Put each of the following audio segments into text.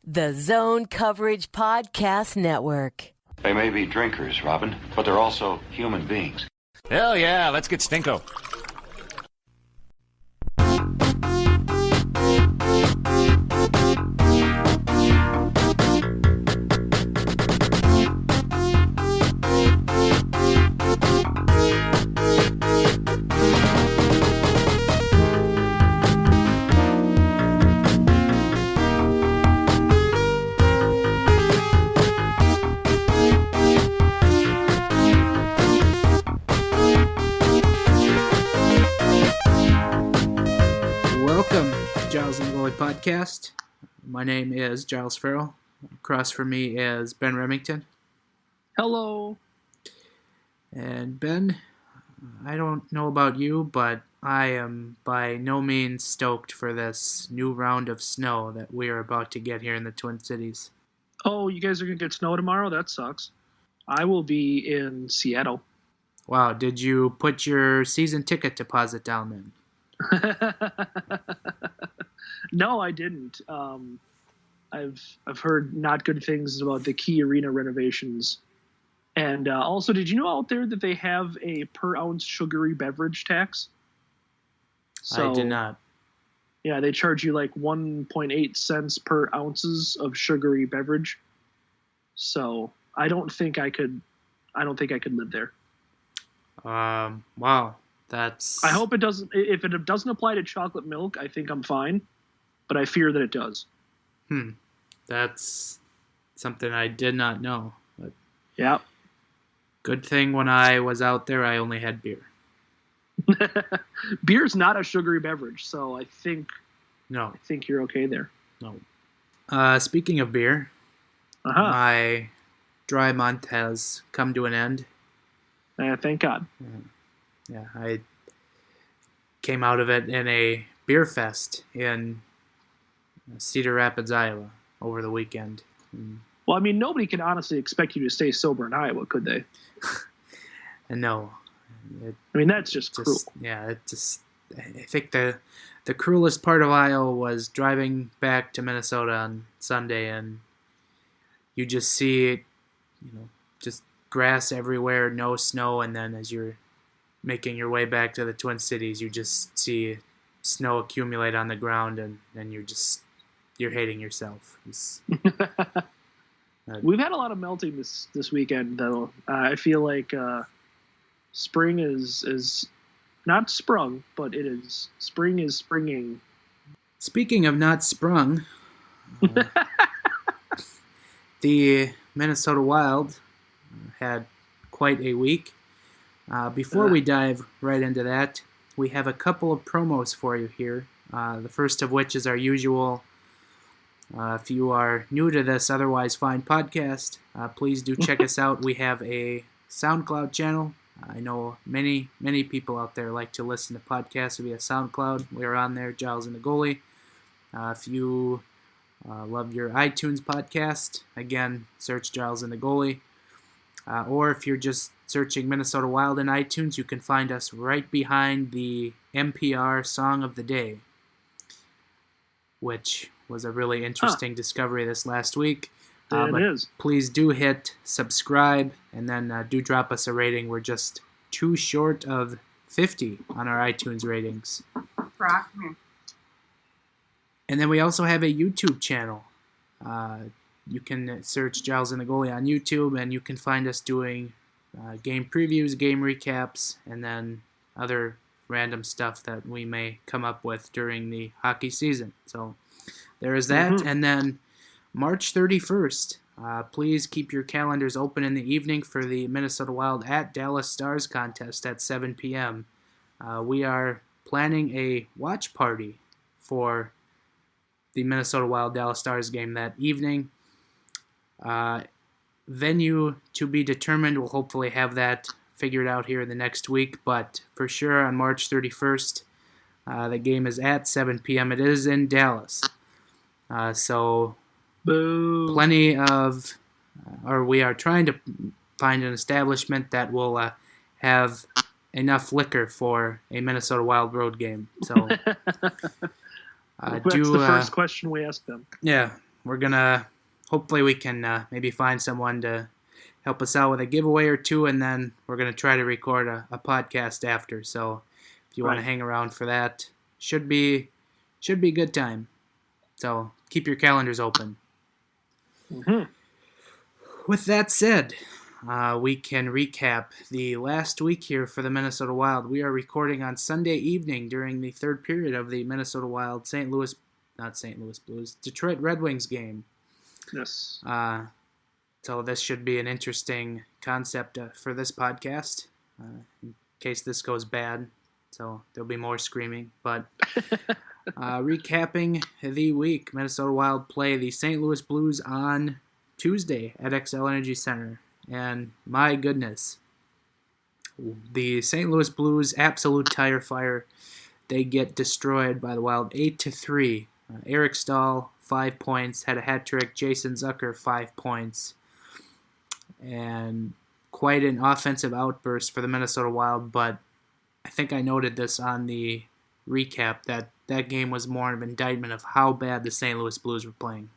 The Zone Coverage Podcast Network. They may be drinkers, Robin, but they're also human beings. Hell yeah, let's get Stinko. Podcast. My name is Giles Farrell. Across from me is Ben Remington. Hello. And Ben, I don't know about you, but I am by no means stoked for this new round of snow that we are about to get here in the Twin Cities. Oh, you guys are going to get snow tomorrow? That sucks. I will be in Seattle. Wow, did you put your season ticket deposit down then? No, I didn't. I've heard not good things about the Key Arena renovations. And also, did you know out there that they have a per ounce sugary beverage tax? I did not. Yeah, they charge you like 1.8 cents per ounces of sugary beverage. So I don't think I could live there. Wow. That's. I hope it doesn't. If it doesn't apply to chocolate milk, I think I'm fine. But I fear that it does. That's something I did not know. But yeah. Good thing when I was out there, I only had beer. Beer's not a sugary beverage, so I think you're okay there. No. Speaking of beer, my dry month has come to an end. Thank God. Yeah, I came out of it in a beer fest in Cedar Rapids, Iowa, over the weekend. Well, I mean, nobody can honestly expect you to stay sober in Iowa, could they? No. I mean, that's just cruel. Yeah, I think the cruelest part of Iowa was driving back to Minnesota on Sunday, and you just see, just grass everywhere, no snow, and then as you're making your way back to the Twin Cities, you just see snow accumulate on the ground, and you're hating yourself. We've had a lot of melting this weekend, though. I feel like spring is not sprung, but it is. Spring is springing. Speaking of not sprung, the Minnesota Wild had quite a week. Before we dive right into that, we have a couple of promos for you here. The first of which is our usual, if you are new to this otherwise fine podcast, please do check us out. We have a SoundCloud channel. I know many, many people out there like to listen to podcasts via SoundCloud. We are on there, Giles and the Goalie. If you love your iTunes podcast, again, search Giles and the Goalie. Or if you're just searching Minnesota Wild in iTunes, you can find us right behind the NPR Song of the Day, which was a really interesting discovery this last week. It is. Please do hit subscribe, and then do drop us a rating. We're just too short of 50 on our iTunes ratings. And then we also have a YouTube channel. You can search Giles and the Goalie on YouTube, and you can find us doing game previews, game recaps, and then other random stuff that we may come up with during the hockey season. So there is that. And then March 31st, please keep your calendars open in the evening for the Minnesota Wild at Dallas Stars contest at 7 p.m. We are planning a watch party for the Minnesota Wild Dallas Stars game that evening. Venue to be determined. We'll hopefully have that figured out here in the next week, but for sure on March 31st, the game is at 7 p.m. It is in Dallas. So Boo. Plenty of, or we are trying to find an establishment that will have enough liquor for a Minnesota Wild road game. So that's the first question we ask them. Yeah. we're gonna hopefully we can maybe find someone to help us out with a giveaway or two, and then we're gonna try to record a podcast after. So if you want to hang around for that, should be a good time. So keep your calendars open. Mm-hmm. With that said, we can recap the last week here for the Minnesota Wild. We are recording on Sunday evening during the third period of the Minnesota Wild Detroit Red Wings game. Yes. So this should be an interesting concept for this podcast, in case this goes bad. So there'll be more screaming. But recapping the week, Minnesota Wild play the St. Louis Blues on Tuesday at XL Energy Center. And my goodness, the St. Louis Blues, absolute tire fire. They get destroyed by the Wild 8-3. Eric Stahl, 5 points, had a hat trick. Jason Zucker, 5 points. And quite an offensive outburst for the Minnesota Wild, but I think I noted this on the recap that game was more of an indictment of how bad the St. Louis Blues were playing.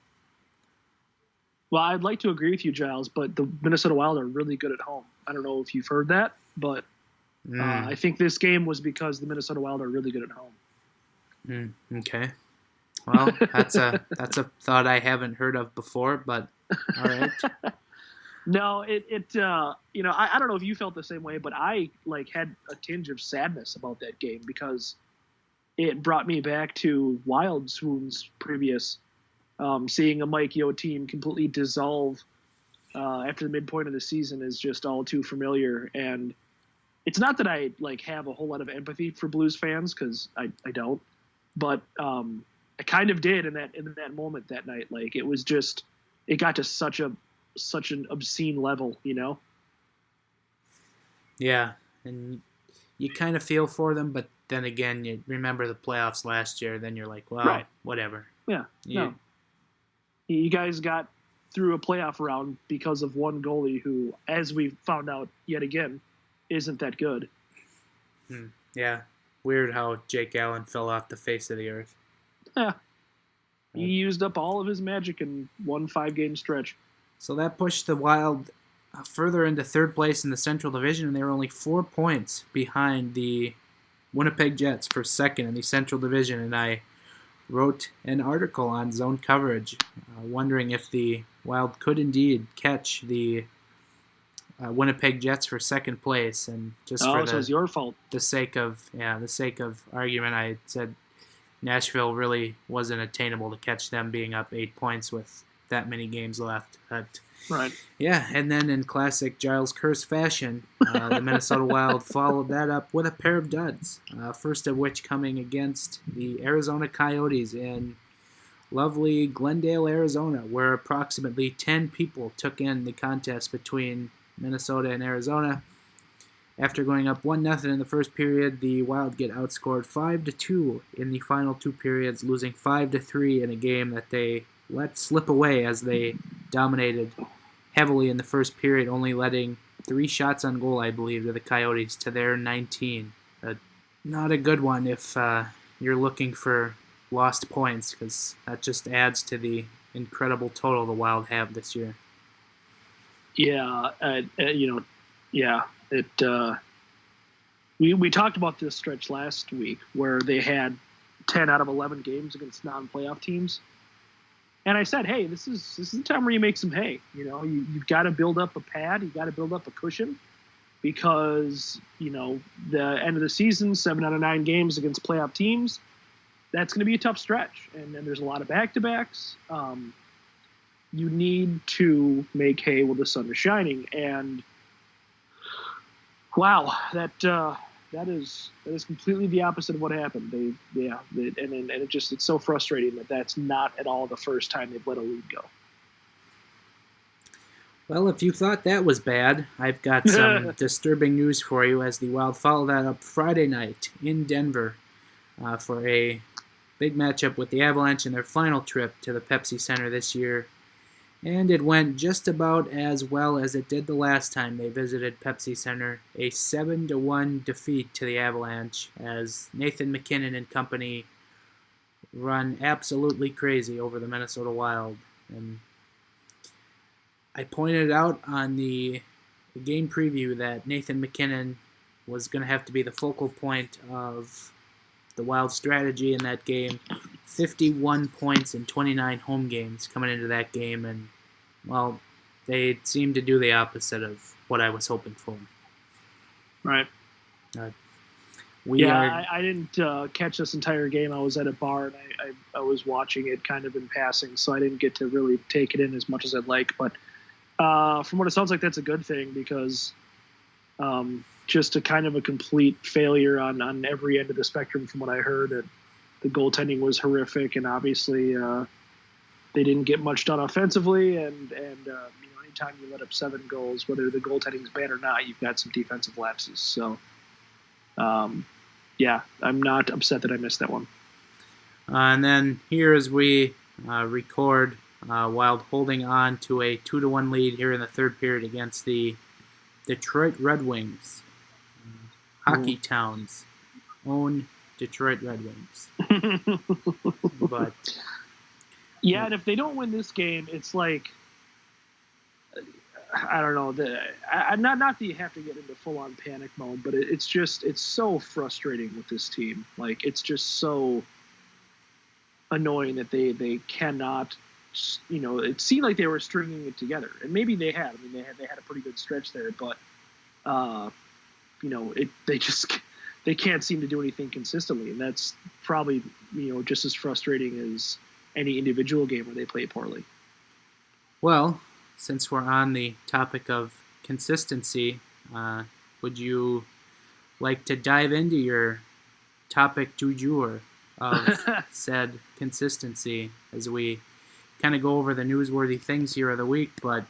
Well, I'd like to agree with you, Giles, but the Minnesota Wild are really good at home. I don't know if you've heard that, but I think this game was because the Minnesota Wild are really good at home. Okay. Well, that's a thought I haven't heard of before, but all right. No, I don't know if you felt the same way, but I had a tinge of sadness about that game because it brought me back to Wild swoons previous. Seeing a Mike Yeo team completely dissolve after the midpoint of the season is just all too familiar. And it's not that I have a whole lot of empathy for Blues fans, because I don't, but I kind of did in that moment that night. It was just, it got to such an obscene level, you know? Yeah, and you kind of feel for them, but then again, you remember the playoffs last year, then you're like, well, right. Whatever. Yeah, no. You guys got through a playoff round because of one goalie who, as we found out yet again, isn't that good. Yeah, weird how Jake Allen fell off the face of the earth. Yeah. He used up all of his magic in one 5-game stretch. So that pushed the Wild further into third place in the Central Division, and they were only 4 points behind the Winnipeg Jets for second in the Central Division. And I wrote an article on Zone Coverage wondering if the Wild could indeed catch the Winnipeg Jets for second place. And just so it was your fault. The sake of argument, I said Nashville really wasn't attainable to catch them being up 8 points with that many games left. But right. Yeah, and then in classic Giles Curse fashion, the Minnesota Wild followed that up with a pair of duds, first of which coming against the Arizona Coyotes in lovely Glendale, Arizona, where approximately 10 people took in the contest between Minnesota and Arizona. After going up 1-0 in the first period, the Wild get outscored 5-2 in the final 2 periods, losing 5-3 in a game that they let slip away as they dominated heavily in the first period, only letting 3 shots on goal, I believe, to the Coyotes to their 19. Not a good one if you're looking for lost points, because that just adds to the incredible total the Wild have this year. Yeah, we talked about this stretch last week where they had 10 out of 11 games against non-playoff teams. And I said, hey, this is the time where you make some hay. You know, you've got to build up a pad. You've got to build up a cushion because, the end of the season, 7 out of 9 games against playoff teams, that's going to be a tough stretch. And then there's a lot of back-to-backs. You need to make hay while the sun is shining. And, wow, that is completely the opposite of what happened. It's so frustrating that that's not at all the first time they've let a lead go. Well, if you thought that was bad, I've got some disturbing news for you as the Wild follow that up Friday night in Denver for a big matchup with the Avalanche in their final trip to the Pepsi Center this year. And it went just about as well as it did the last time they visited Pepsi Center, a 7-1 defeat to the Avalanche as Nathan MacKinnon and company run absolutely crazy over the Minnesota Wild. And I pointed out on the game preview that Nathan MacKinnon was going to have to be the focal point of the Wild strategy in that game. 51 points in 29 home games coming into that game, and, well, they seemed to do the opposite of what I was hoping for. Right. I didn't catch this entire game. I was at a bar, and I was watching it kind of in passing, so I didn't get to really take it in as much as I'd like. But from what it sounds like, that's a good thing, because just a kind of a complete failure on every end of the spectrum from what I heard. The goaltending was horrific, and obviously they didn't get much done offensively. And anytime you let up 7 goals, whether the goaltending's bad or not, you've got some defensive lapses. So, I'm not upset that I missed that one. And then here, as we record, Wild holding on to a 2-1 lead here in the third period against the Detroit Red Wings, Hockey Town's own Detroit Red Wings. But yeah, and if they don't win this game, it's like, I don't know. Not that you have to get into full-on panic mode, but it's so frustrating with this team. Like, it's just so annoying that they cannot. It seemed like they were stringing it together, and maybe they had. I mean, they had a pretty good stretch there, but they can't seem to do anything consistently, and that's probably just as frustrating as any individual game where they play poorly. Well, since we're on the topic of consistency, would you like to dive into your topic du jour of said consistency as we kind of go over the newsworthy things here of the week? But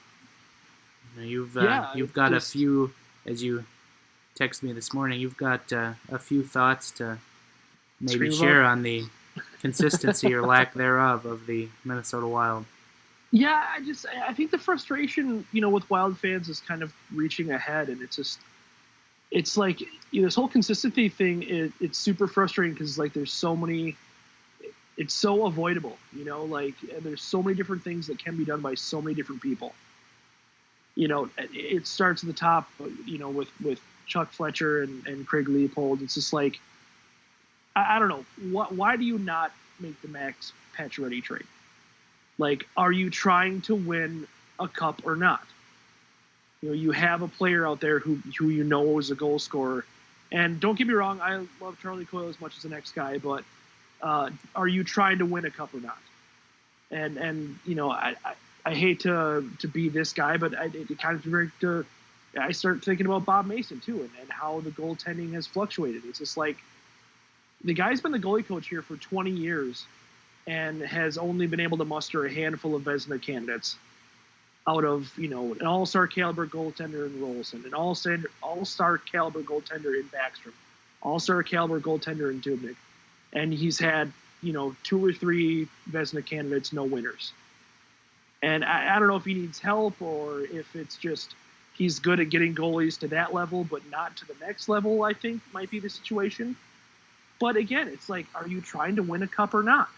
you've got a few, as you texted me this morning, you've got a few thoughts to maybe share on the consistency or lack thereof of the Minnesota Wild. Yeah, I think the frustration, with Wild fans is kind of reaching ahead, and it's like this whole consistency thing. It's super frustrating because like there's so many, it's so avoidable, there's so many different things that can be done by so many different people. It starts at the top, with Chuck Fletcher and Craig Leopold. It's just like, I don't know, why do you not make the Max Pacioretty trade? Like, are you trying to win a cup or not? You have a player out there who is a goal scorer. And don't get me wrong, I love Charlie Coyle as much as the next guy, but are you trying to win a cup or not? And I hate to be this guy, but it kind of I start thinking about Bob Mason too, and how the goaltending has fluctuated. It's just like, the guy's been the goalie coach here for 20 years and has only been able to muster a handful of Vezina candidates out of, an all-star caliber goaltender in Rolson, an all-star caliber goaltender in Backstrom, all-star caliber goaltender in Dubnyk. And he's had, 2 or 3 Vezina candidates, no winners. And I don't know if he needs help or if it's just he's good at getting goalies to that level but not to the next level, I think might be the situation. But again, it's like, are you trying to win a cup or not?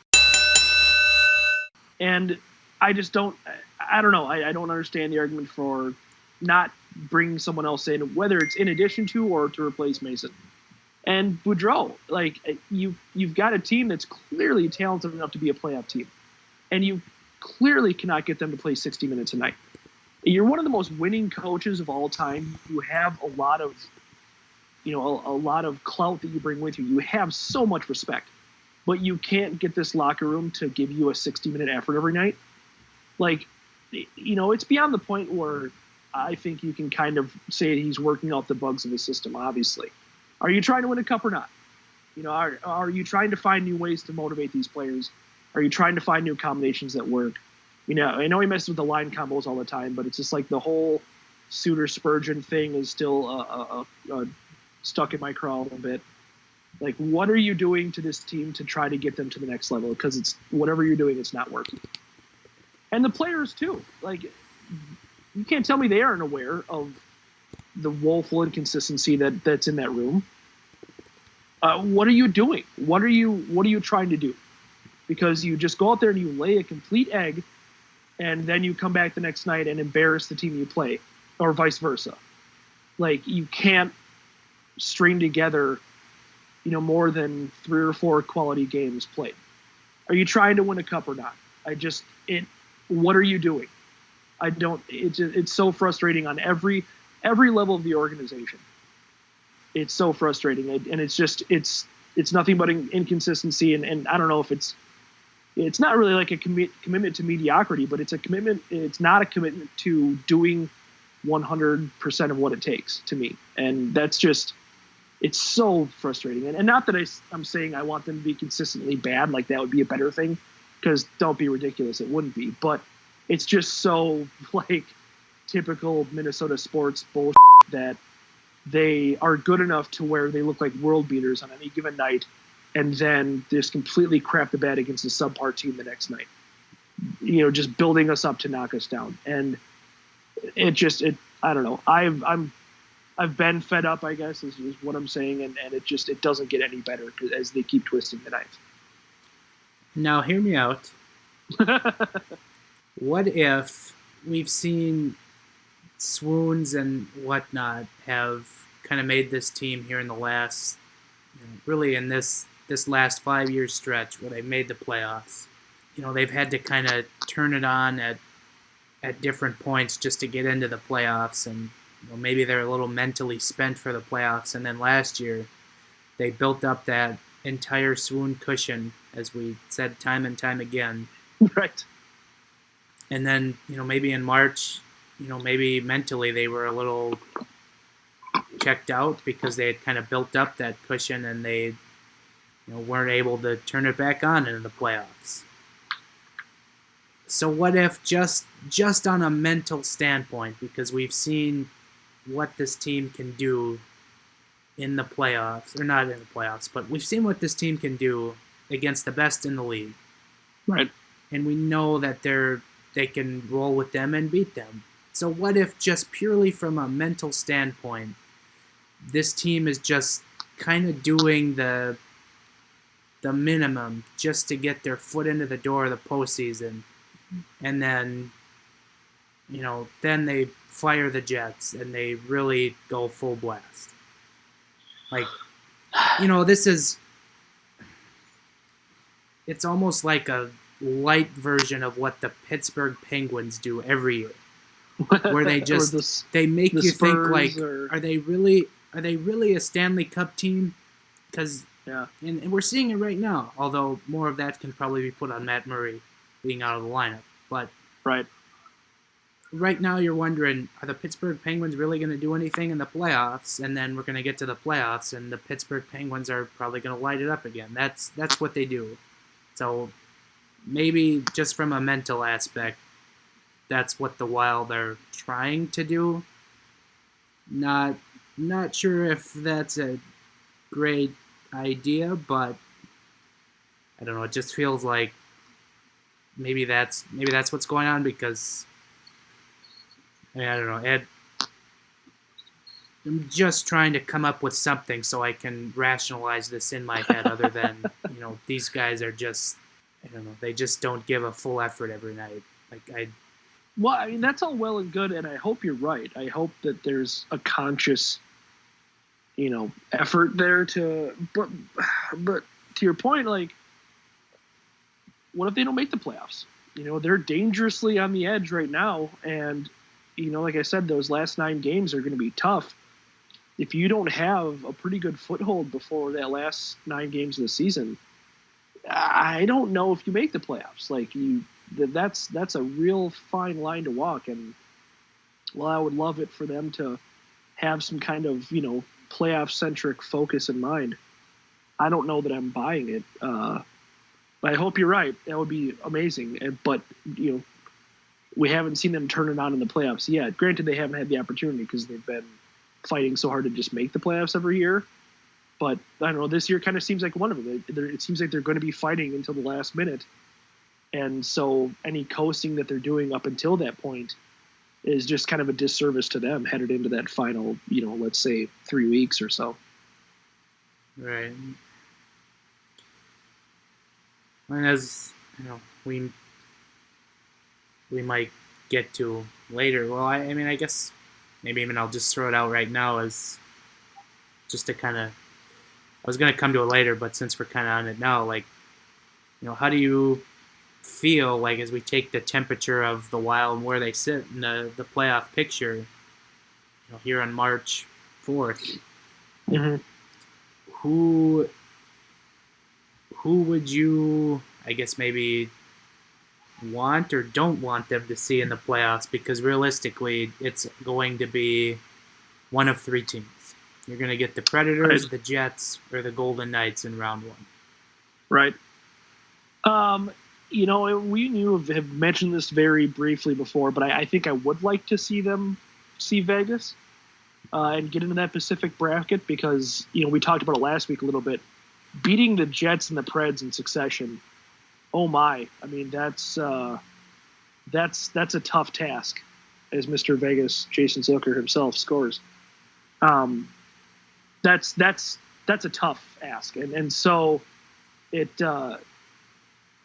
And I just don't know. I don't understand the argument for not bringing someone else in, whether it's in addition to or to replace Mason. And Boudreau, like, you've got a team that's clearly talented enough to be a playoff team. And you clearly cannot get them to play 60 minutes a night. You're one of the most winning coaches of all time. You have a lot of, a lot of clout that you bring with you. You have so much respect. But you can't get this locker room to give you a 60-minute effort every night. Like, it's beyond the point where I think you can kind of say he's working out the bugs of the system, obviously. Are you trying to win a cup or not? Are you trying to find new ways to motivate these players? Are you trying to find new combinations that work? I know he messes with the line combos all the time, but it's just like the whole Suter-Spurgeon thing is still stuck in my craw a little bit. Like, what are you doing to this team to try to get them to the next level? Because it's whatever you're doing, it's not working. And the players, too. Like, you can't tell me they aren't aware of the woeful inconsistency that's in that room. What are you doing? What are you trying to do? Because you just go out there and you lay a complete egg, and then you come back the next night and embarrass the team you play, or vice versa. Like, you can't string together, more than 3 or 4 quality games played. Are you trying to win a cup or not? What are you doing? It's so frustrating on every level of the organization. It's so frustrating, and it's nothing but inconsistency, and I don't know if it's not really like a commitment to mediocrity, but it's a commitment. It's not a commitment to doing 100% of what it takes, to me, and that's just, it's so frustrating. And not that I'm saying I want them to be consistently bad, like that would be a better thing, because don't be ridiculous, it wouldn't be, but it's just so like typical Minnesota sports bullshit that they are good enough to where they look like world beaters on any given night, and then just completely crap the bed against a subpar team the next night. Just building us up to knock us down. And I don't know. I've been fed up, I guess, is what I'm saying, and it doesn't get any better as they keep twisting the knife. Now, hear me out. What if we've seen swoons and whatnot have kind of made this team here in the last, really in this last 5-year stretch where they made the playoffs. They've had to kind of turn it on at different points just to get into the playoffs, and maybe they're a little mentally spent for the playoffs. And then last year, they built up that entire swoon cushion, as we said time and time again. Right. And then, maybe in March, maybe mentally they were a little checked out because they had kind of built up that cushion, and they weren't able to turn it back on in the playoffs. So what if just on a mental standpoint, because we've seen what this team can do in the playoffs, or not in the playoffs, but we've seen what this team can do against the best in the league. Right. And we know that they can roll with them and beat them. So what if just purely from a mental standpoint, this team is just kind of doing the minimum just to get their foot into the door of the postseason, and then then they fire the Jets and they really go full blast. Like, it's almost like a light version of what the Pittsburgh Penguins do every year, where they just they make you think like, are they really a Stanley Cup team? Because and we're seeing it right now. Although more of that can probably be put on Matt Murray being out of the lineup, but right now you're wondering, are the Pittsburgh Penguins really going to do anything in the playoffs? And then we're going to get to the playoffs, and the Pittsburgh Penguins are probably going to light it up again. That's what they do. So maybe just from a mental aspect, that's what the Wild are trying to do. Not sure if that's a great idea, but I don't know. It just feels like maybe that's what's going on, because I don't know. I'm just trying to come up with something so I can rationalize this in my head, other than these guys are just, I don't know, they just don't give a full effort every night. Well, I mean, that's all well and good, and I hope you're right. I hope that there's a conscious, effort there but to your point, like, what if they don't make the playoffs? They're dangerously on the edge right now, and, like I said, those last 9 games are going to be tough. If you don't have a pretty good foothold before that last 9 games of the season, I don't know if you make the playoffs. Like, that's a real fine line to walk, and I would love it for them to have some kind of playoff-centric focus in mind. I don't know that I'm buying it, but I hope you're right. That would be amazing. But we haven't seen them turn it on in the playoffs yet. Granted, they haven't had the opportunity because they've been fighting so hard to just make the playoffs every year. But I don't know, this year kind of seems like one of them. It seems like they're going to be fighting until the last minute. And so any coasting that they're doing up until that point is just kind of a disservice to them headed into that final, let's say 3 weeks or so. Right. And as we we might get to later. Well, I mean, I guess maybe even I'll just throw it out right now as just to kind of. I was going to come to it later, but since we're kind of on it now, like, how do you feel like as we take the temperature of the Wild and where they sit in the playoff picture, here on March 4th? Mm-hmm. Who would you, I guess, maybe want or don't want them to see in the playoffs? Because realistically, it's going to be one of three teams. You're going to get the Predators, the Jets, or the Golden Knights in round one. Right. We have mentioned this very briefly before, but I think I would like to see Vegas and get into that Pacific bracket because, we talked about it last week a little bit. Beating the Jets and the Preds in succession, oh my. I mean, that's a tough task, as Mr. Vegas, Jason Zucker himself, scores. That's a tough ask, and so it. I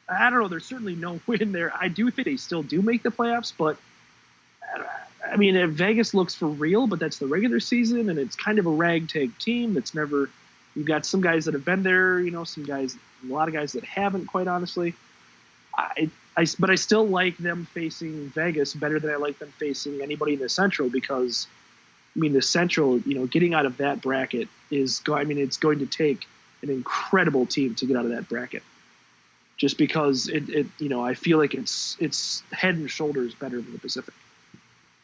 don't know. There's certainly no win there. I do think they still do make the playoffs, but I mean, if Vegas looks for real, but that's the regular season, and it's kind of a ragtag team that's never. You've got some guys that have been there, some guys, a lot of guys that haven't, quite honestly. But I still like them facing Vegas better than I like them facing anybody in the Central because. I mean, the Central, getting out of that bracket it's going to take an incredible team to get out of that bracket. Just because I feel like it's head and shoulders better than the Pacific.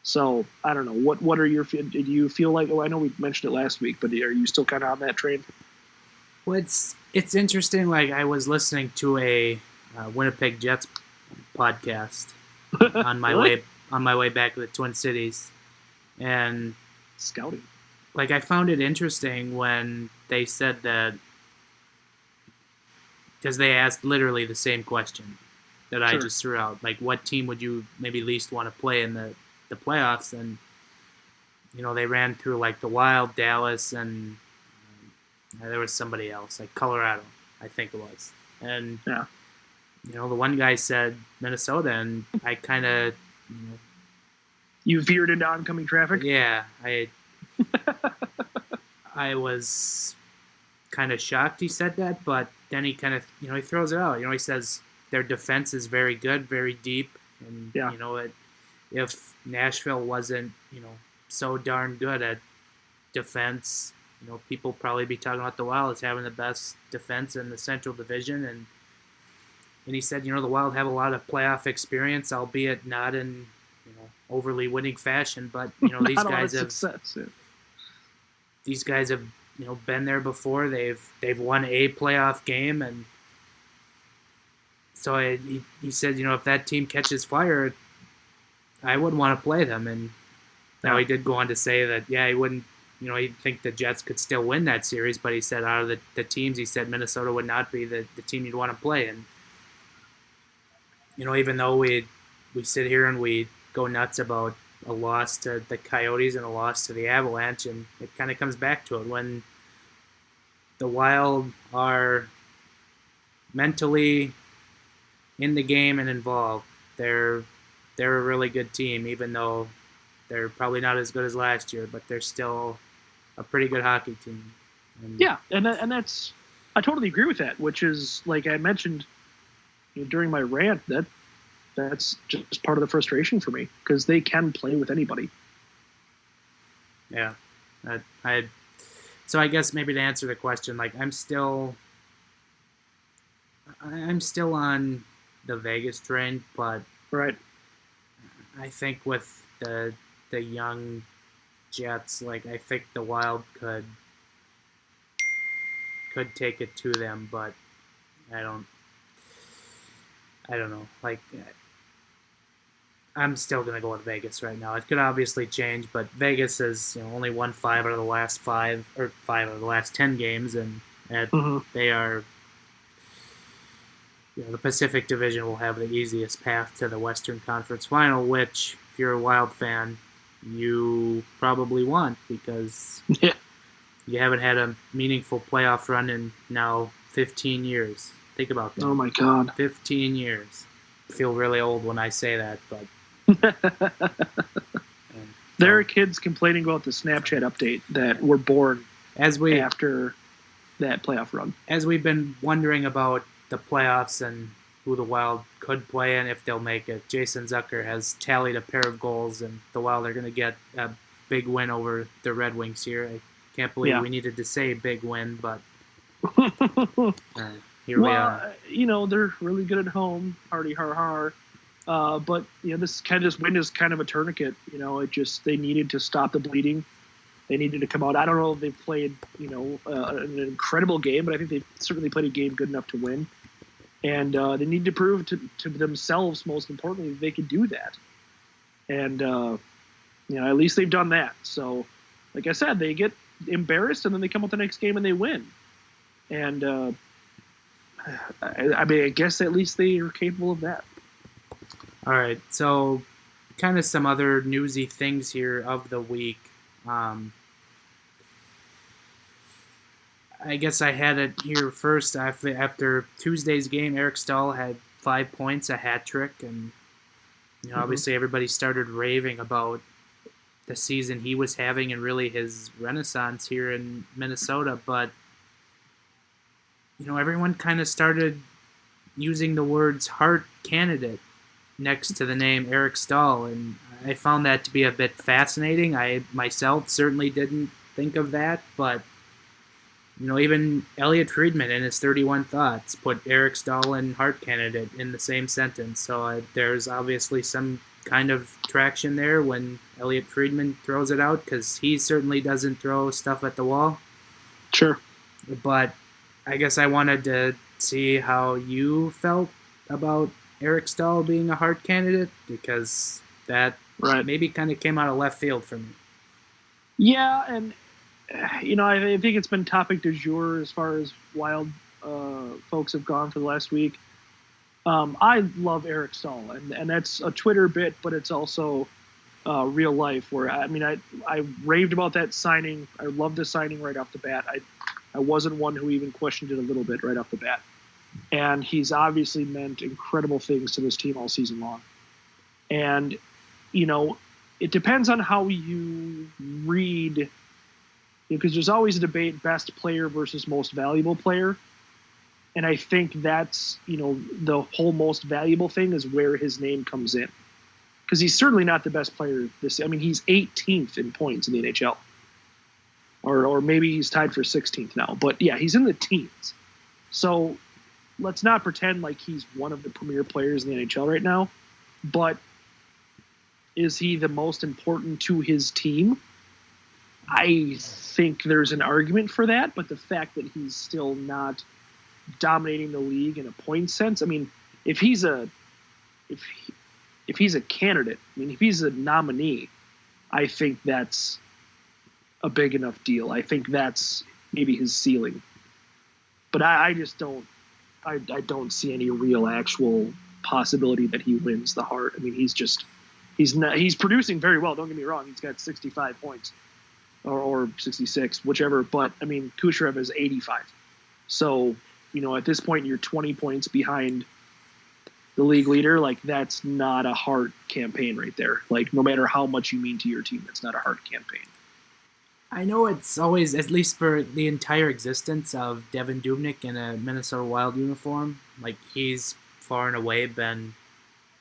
So I don't know. What are your? Do you feel like? Oh, I know we mentioned it last week, but are you still kind of on that train? Well, it's interesting. Like I was listening to a Winnipeg Jets podcast on my way back to the Twin Cities, and. Scouting. Like I found it interesting when they said that because they asked literally the same question that I just threw out. Like, what team would you maybe least want to play in the playoffs? And they ran through like the Wild, Dallas, and there was somebody else like Colorado, I think it was. And the one guy said Minnesota, and I kind of You veered into oncoming traffic? Yeah, I was kind of shocked he said that, but then he kind of, he throws it out. He says their defense is very good, very deep, and if Nashville wasn't, so darn good at defense, people probably be talking about the Wild as having the best defense in the Central Division, and he said, the Wild have a lot of playoff experience, albeit not in overly winning fashion, but these guys have success, yeah. These guys have been there before. They've won a playoff game, and so he said if that team catches fire, I wouldn't want to play them. And now he did go on to say that he wouldn't he'd think the Jets could still win that series, but he said out of the teams, he said Minnesota would not be the team you'd want to play. And even though we sit here and we go nuts about a loss to the Coyotes and a loss to the Avalanche, and it kind of comes back to it when the Wild are mentally in the game and involved. They're a really good team, even though they're probably not as good as last year, but they're still a pretty good hockey team. And that's I totally agree with that, which is like I mentioned during my rant that's just part of the frustration for me because they can play with anybody. Yeah, so I guess maybe to answer the question, like I'm still on the Vegas train, but right. I think with the young Jets, like I think the Wild could take it to them, but I don't know. Like I'm still gonna go with Vegas right now. It could obviously change, but Vegas has only won 5 out of the last 5 out of the last 10 games, and they are. The Pacific Division will have the easiest path to the Western Conference Final, which, if you're a Wild fan, you probably want because you haven't had a meaningful playoff run in now 15 years. Think about that. Oh my God, 15 years. feel really old when I say that, but There are kids complaining about the Snapchat update that were born as we after that playoff run. as we've been wondering about the playoffs and who the Wild could play and if they'll make it, Jason Zucker has tallied a pair of goals, and the Wild are going to get a big win over the Red Wings here. I can't believe we needed to say big win, but here we are. They're really good at home, hardy har har. But this win is kind of a tourniquet. They needed to stop the bleeding. They needed to come out. I don't know if they've played an incredible game, but I think they've certainly played a game good enough to win. And they need to prove to themselves, most importantly, that they can do that. And at least they've done that. So, like I said, they get embarrassed and then they come out the next game and they win. And I guess at least they are capable of that. All right, so kind of some other newsy things here of the week. I guess I had it here first. After Tuesday's game, Eric Stahl had 5 points, a hat trick, and obviously everybody started raving about the season he was having and really his renaissance here in Minnesota. But everyone kind of started using the words Hart candidate next to the name Eric Stahl, and I found that to be a bit fascinating. I myself certainly didn't think of that, but even Elliot Friedman in his 31 Thoughts put Eric Stahl and Hart candidate in the same sentence, so there's obviously some kind of traction there when Elliot Friedman throws it out, because he certainly doesn't throw stuff at the wall. Sure. But I guess I wanted to see how you felt about Eric Stahl being a Hart candidate, because that maybe kind of came out of left field for me. Yeah, and I think it's been topic du jour as far as Wild folks have gone for the last week. I love Eric Stahl, and that's a Twitter bit, but it's also real life. Where I raved about that signing. I loved the signing right off the bat. I wasn't one who even questioned it a little bit right off the bat. And he's obviously meant incredible things to this team all season long. And, it depends on how you read, because there's always a debate, best player versus most valuable player. And I think that's, the whole most valuable thing is where his name comes in. Because he's certainly not the best player he's 18th in points in the NHL. Or maybe he's tied for 16th now. But yeah, he's in the teens. So let's not pretend like he's one of the premier players in the NHL right now. But is he the most important to his team? I think there's an argument for that, but the fact that he's still not dominating the league in a point sense, if he's a candidate, if he's a nominee, I think that's a big enough deal. I think that's maybe his ceiling. But I just don't I don't see any real actual possibility that he wins the Hart. He's producing very well. Don't get me wrong. He's got 65 points or 66, whichever. But Kucherov is 85. So, at this point, you're 20 points behind the league leader. That's not a Hart campaign right there. No matter how much you mean to your team, it's not a Hart campaign. I know it's always, at least for the entire existence of Devin Dubnyk in a Minnesota Wild uniform, he's far and away been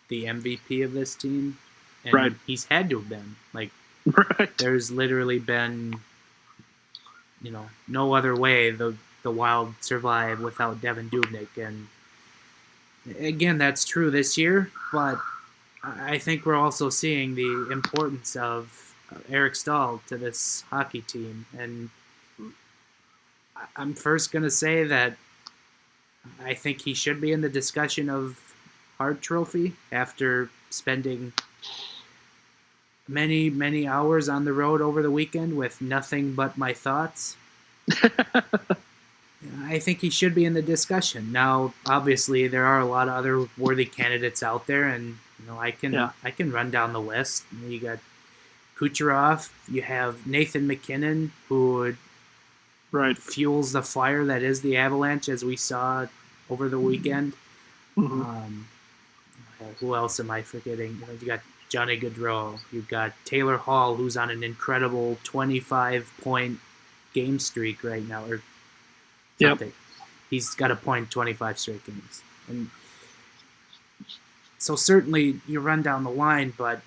the MVP of this team. And he's had to have been. There's literally been, no other way the Wild survived without Devin Dubnyk. And again, that's true this year, but I think we're also seeing the importance of Eric Stahl to this hockey team. And I'm first going to say that I think he should be in the discussion of Hart Trophy after spending many, many hours on the road over the weekend with nothing but my thoughts. I think he should be in the discussion. Now, obviously, there are a lot of other worthy candidates out there, and I can run down the list. You got Kucherov, you have Nathan MacKinnon, who fuels the fire that is the Avalanche, as we saw over the weekend. who else am I forgetting? You got Johnny Gaudreau. You've got Taylor Hall, who's on an incredible 25-point game streak right now, or something. Yep. He's got a point 25 straight games. And so certainly you run down the line, but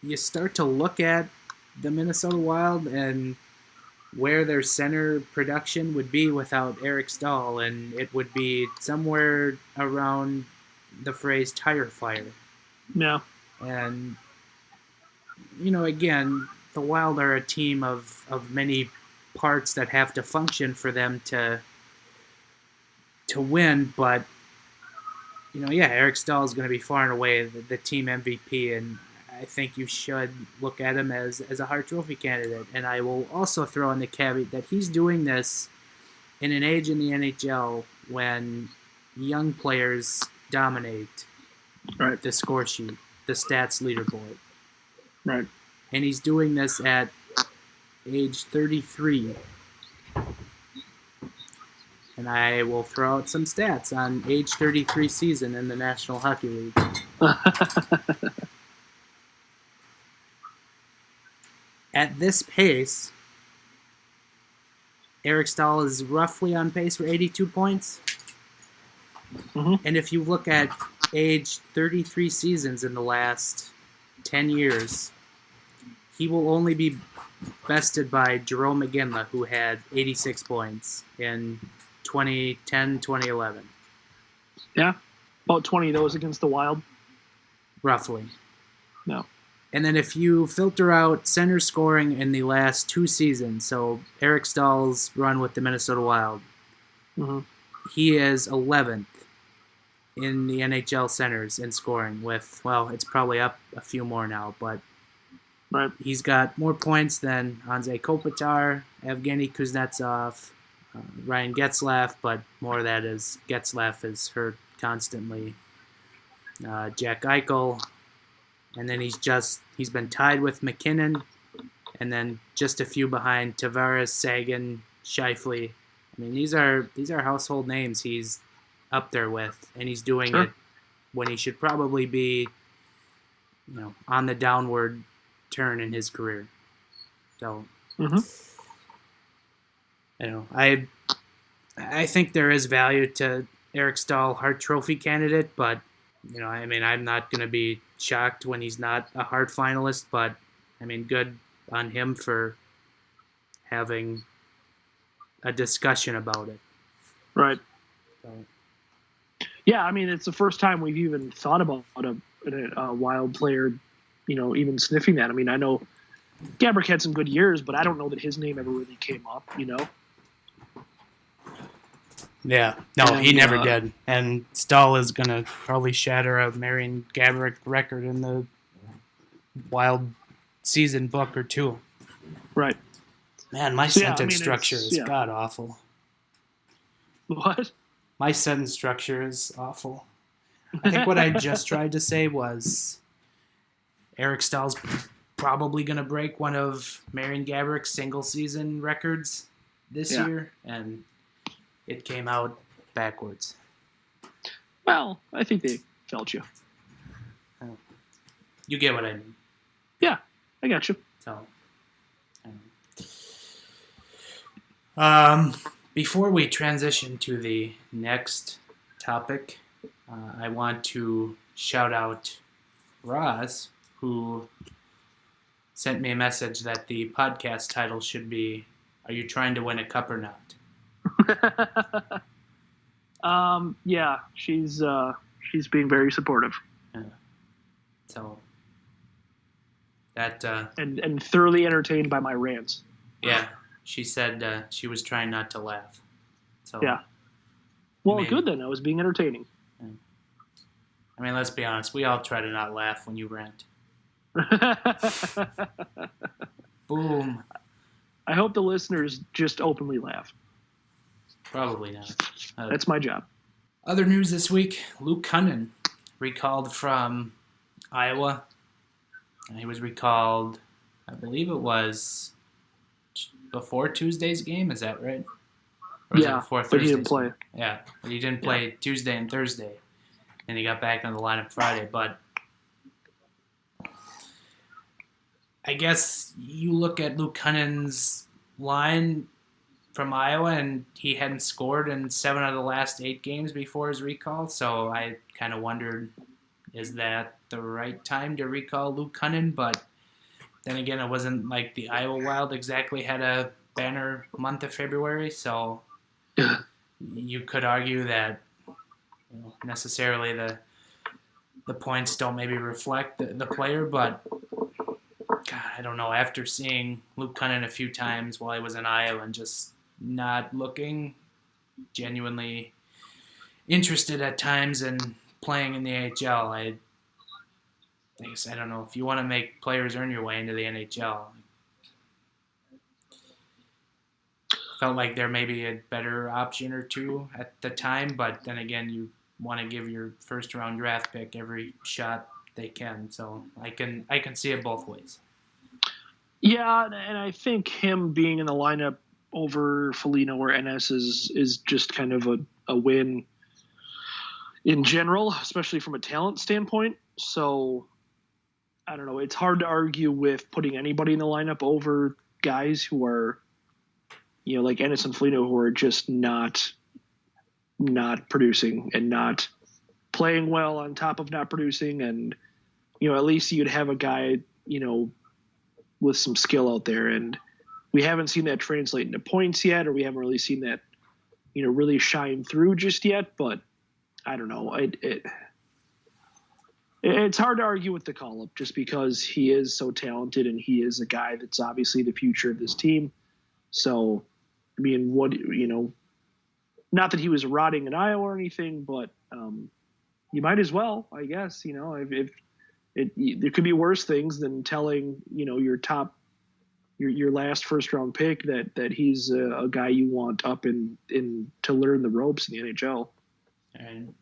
you start to look at the Minnesota Wild and where their center production would be without Eric Staal, and it would be somewhere around the phrase tire fire. Yeah. And, again, the Wild are a team of many parts that have to function for them to win, but, Eric Staal is going to be far and away the team MVP, and I think you should look at him as a Hart Trophy candidate. And I will also throw in the caveat that he's doing this in an age in the NHL when young players dominate the score sheet, the stats leaderboard. Right. And he's doing this at age 33. And I will throw out some stats on age 33 season in the National Hockey League. At this pace, Eric Staal is roughly on pace for 82 points. Mm-hmm. And if you look at age 33 seasons in the last 10 years, he will only be bested by Jerome McGinley, who had 86 points in 2010, 2011. Yeah, about 20 of those against the Wild. Roughly. No. And then if you filter out center scoring in the last 2 seasons, so Eric Staal's run with the Minnesota Wild, mm-hmm. he is 11th in the NHL centers in scoring with, it's probably up a few more now, but right. He's got more points than Anze Kopitar, Evgeny Kuznetsov, Ryan Getzlaf, but more of that is Getzlaf is hurt constantly. Jack Eichel. And then he's been tied with McKinnon, and then just a few behind Tavares, Sagan, Scheifele. I mean, these are household names he's up there with, and he's doing it when he should probably be, on the downward turn in his career. So, I think there is value to Eric Staal, Hart Trophy candidate, but I'm not going to be shocked when he's not a Hart finalist, but, good on him for having a discussion about it. Right. So. Yeah, it's the first time we've even thought about a Wild player, even sniffing that. I know Gaborik had some good years, but I don't know that his name ever really came up, Yeah, no, he never did. And Staal is going to probably shatter a Marian Gaborik record in the Wild season book or two. Right. Man, my sentence structure is god-awful. What? My sentence structure is awful. I think what I just tried to say was Eric Staal's probably going to break one of Marian Gaborik's single-season records this year, and it came out backwards. Well, I think they felt you. You get what I mean. Yeah, I got you. So, before we transition to the next topic, I want to shout out Roz, who sent me a message that the podcast title should be, "Are you trying to win a cup or not?" Yeah, she's being very supportive. Yeah. So that and thoroughly entertained by my rants. Yeah, she said she was trying not to laugh. So yeah. Well, good then. I was being entertaining. Let's be honest. We all try to not laugh when you rant. Boom. I hope the listeners just openly laugh. Probably not. That's my job. Other news this week, Luke Kunin recalled from Iowa. He was recalled, I believe it was before Tuesday's game. Is that right? Or was it before but he didn't play. Game? Yeah, but he didn't play Tuesday and Thursday. and he got back in the lineup Friday. But I guess you look at Luke Kunin's line from Iowa, and he hadn't scored in 7 out of the last 8 games before his recall. So I kind of wondered, is that the right time to recall Luke Kunin? But then again, it wasn't like the Iowa Wild exactly had a banner month of February. So you could argue that necessarily the points don't maybe reflect the player, but God, I don't know. After seeing Luke Kunin a few times while he was in Iowa and just not looking genuinely interested at times in playing in the AHL, I guess I don't know. If you want to make players earn your way into the NHL, felt like there may be a better option or two at the time, but then again, you want to give your first-round draft pick every shot they can. So I can see it both ways. Yeah, and I think him being in the lineup over Foligno or Ennis is just kind of a win in general, especially from a talent standpoint. So I don't know. It's hard to argue with putting anybody in the lineup over guys who are, like Ennis and Foligno, who are just not producing and not playing well on top of not producing. And, at least you'd have a guy, with some skill out there. And we haven't seen that translate into points yet, or we haven't really seen that, really shine through just yet. But I don't know. It's hard to argue with the call-up just because he is so talented and he is a guy that's obviously the future of this team. So, I mean, not that he was rotting in Iowa or anything, but you might as well, I guess. If there could be worse things than telling your last first round pick that he's a guy you want up in to learn the ropes in the NHL. And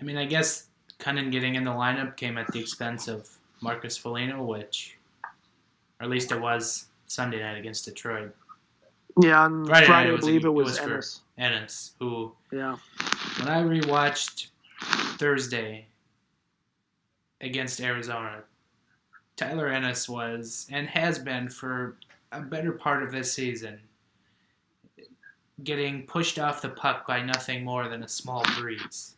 I mean, I guess Kunin getting in the lineup came at the expense of Marcus Foligno, or at least it was Sunday night against Detroit. Yeah, on Friday I believe it was Ennis. Ennis, who, yeah, when I rewatched Thursday against Arizona, Tyler Ennis was, and has been for a better part of this season, getting pushed off the puck by nothing more than a small breeze.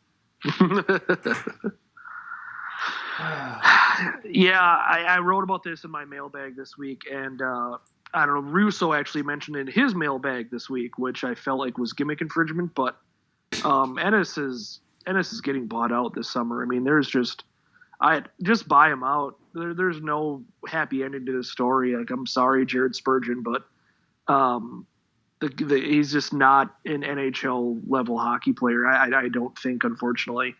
Yeah, I wrote about this in my mailbag this week, and I don't know, Russo actually mentioned it in his mailbag this week, which I felt like was gimmick infringement, but Ennis is getting bought out this summer. I mean, I just buy him out. There's no happy ending to this story. Like, I'm sorry, Jared Spurgeon, but he's just not an NHL level hockey player. I don't think, unfortunately.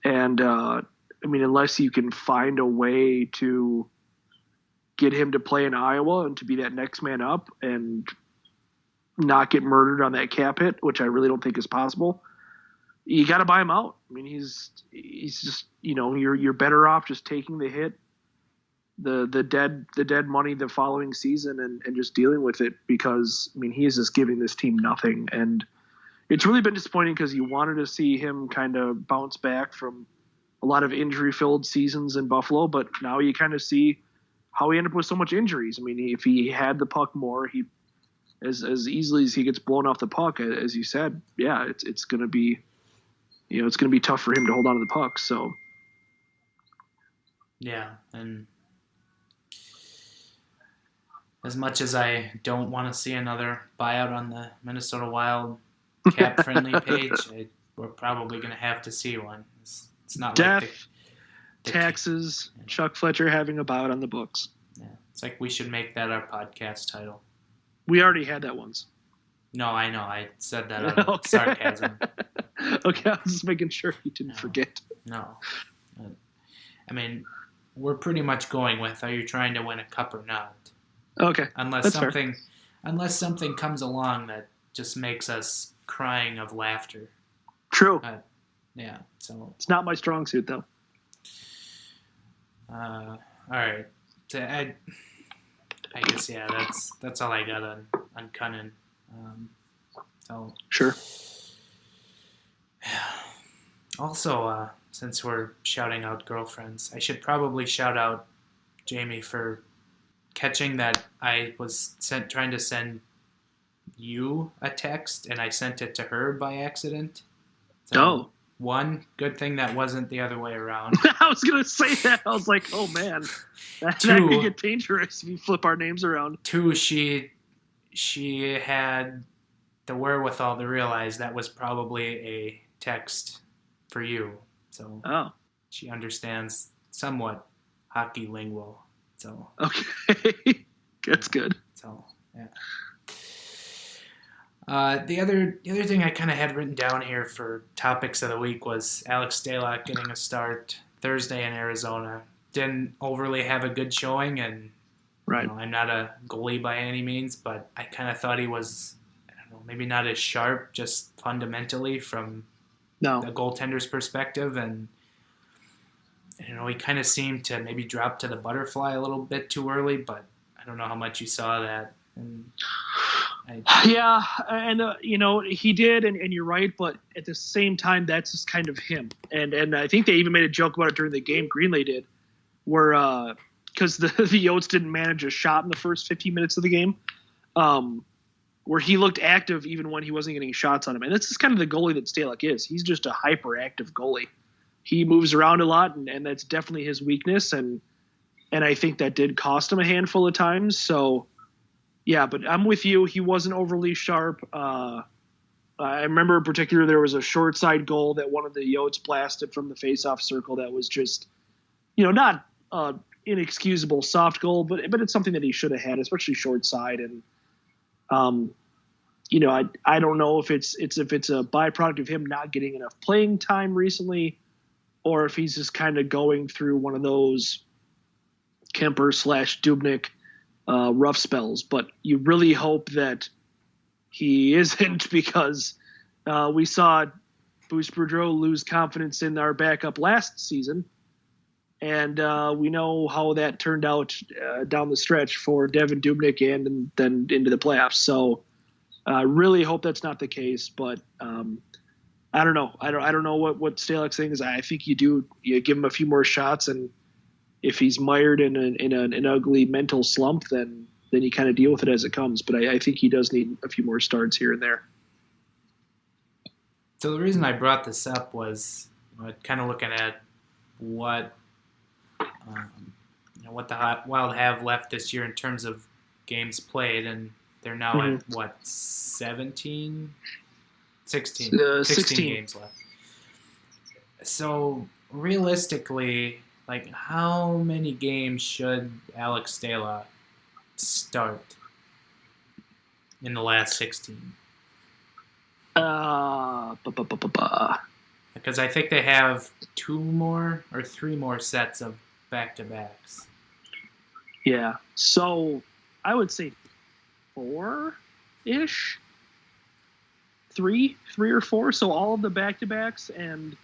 And I mean, unless you can find a way to get him to play in Iowa and to be that next man up and not get murdered on that cap hit, which I really don't think is possible, you got to buy him out. I mean, he's just, you're better off just taking the hit, the dead money the following season and just dealing with it, because I mean, he is just giving this team nothing. And it's really been disappointing because you wanted to see him kind of bounce back from a lot of injury filled seasons in Buffalo, but now you kind of see how he ended up with so much injuries. I mean, if he had the puck more, he as easily as he gets blown off the puck, as you said, yeah, it's going to be, it's going to be tough for him to hold on to the puck. So, yeah, and as much as I don't want to see another buyout on the Minnesota Wild cap-friendly page, we're probably going to have to see one. It's not death, like taxes, Chuck Fletcher having a buyout on the books. Yeah, it's like we should make that our podcast title. We already had that once. No, I know. I said that out of sarcasm. Okay, I was just making sure you didn't forget. No. I mean, we're pretty much going with, are you trying to win a cup or not? Okay, unless something comes along that just makes us crying of laughter. True. Yeah, so it's not my strong suit, though. All right. So I guess, yeah, that's all I got on Kunin. So sure. Also, since we're shouting out girlfriends, I should probably shout out Jamie for catching that I was trying to send you a text and I sent it to her by accident. So, one, good thing that wasn't the other way around. I was going to say that. I was like, oh, man. That could get dangerous if you flip our names around. Two, she had the wherewithal to realize that was probably a text for you. So she understands somewhat hockey lingo. So okay. That's good. So, yeah. The other thing I kind of had written down here for topics of the week was Alex Stalock getting a start Thursday in Arizona. Didn't overly have a good showing, and right. I'm not a goalie by any means, but I kind of thought he was, maybe not as sharp, just fundamentally from the goaltender's perspective, and he kind of seemed to maybe drop to the butterfly a little bit too early, but I don't know how much you saw that. And yeah, and he did, and you're right, but at the same time, that's just kind of him. And I think they even made a joke about it during the game. Greenlay did, where because the Yotes didn't manage a shot in the first 15 minutes of the game, where he looked active even when he wasn't getting shots on him. And this is kind of the goalie that Stalock is. He's just a hyperactive goalie. He moves around a lot, and that's definitely his weakness. And I think that did cost him a handful of times. So. Yeah, but I'm with you. He wasn't overly sharp. I remember in particular there was a short side goal that one of the Yotes blasted from the faceoff circle that was just, not inexcusable soft goal, but it's something that he should have had, especially short side. And I don't know if it's a byproduct of him not getting enough playing time recently, or if he's just kind of going through one of those Kemper/Dubnyk rough spells, but you really hope that he isn't, because we saw Bruce Boudreau lose confidence in our backup last season, and we know how that turned out down the stretch for Devan Dubnyk and then into the playoffs. So I really hope that's not the case, but I don't know. I don't know what Stalock's thing is. I think you give him a few more shots, and if he's mired in an ugly mental slump, then you kind of deal with it as it comes. But I think he does need a few more starts here and there. So the reason I brought this up was kind of looking at what the Wild have left this year in terms of games played, and they're now at 16 games left. So realistically, how many games should Alex Stalock start in the last 16? Because I think they have 2 more or 3 more sets of back-to-backs. Yeah, so I would say 4-ish, 3 or 4. So all of the back-to-backs, and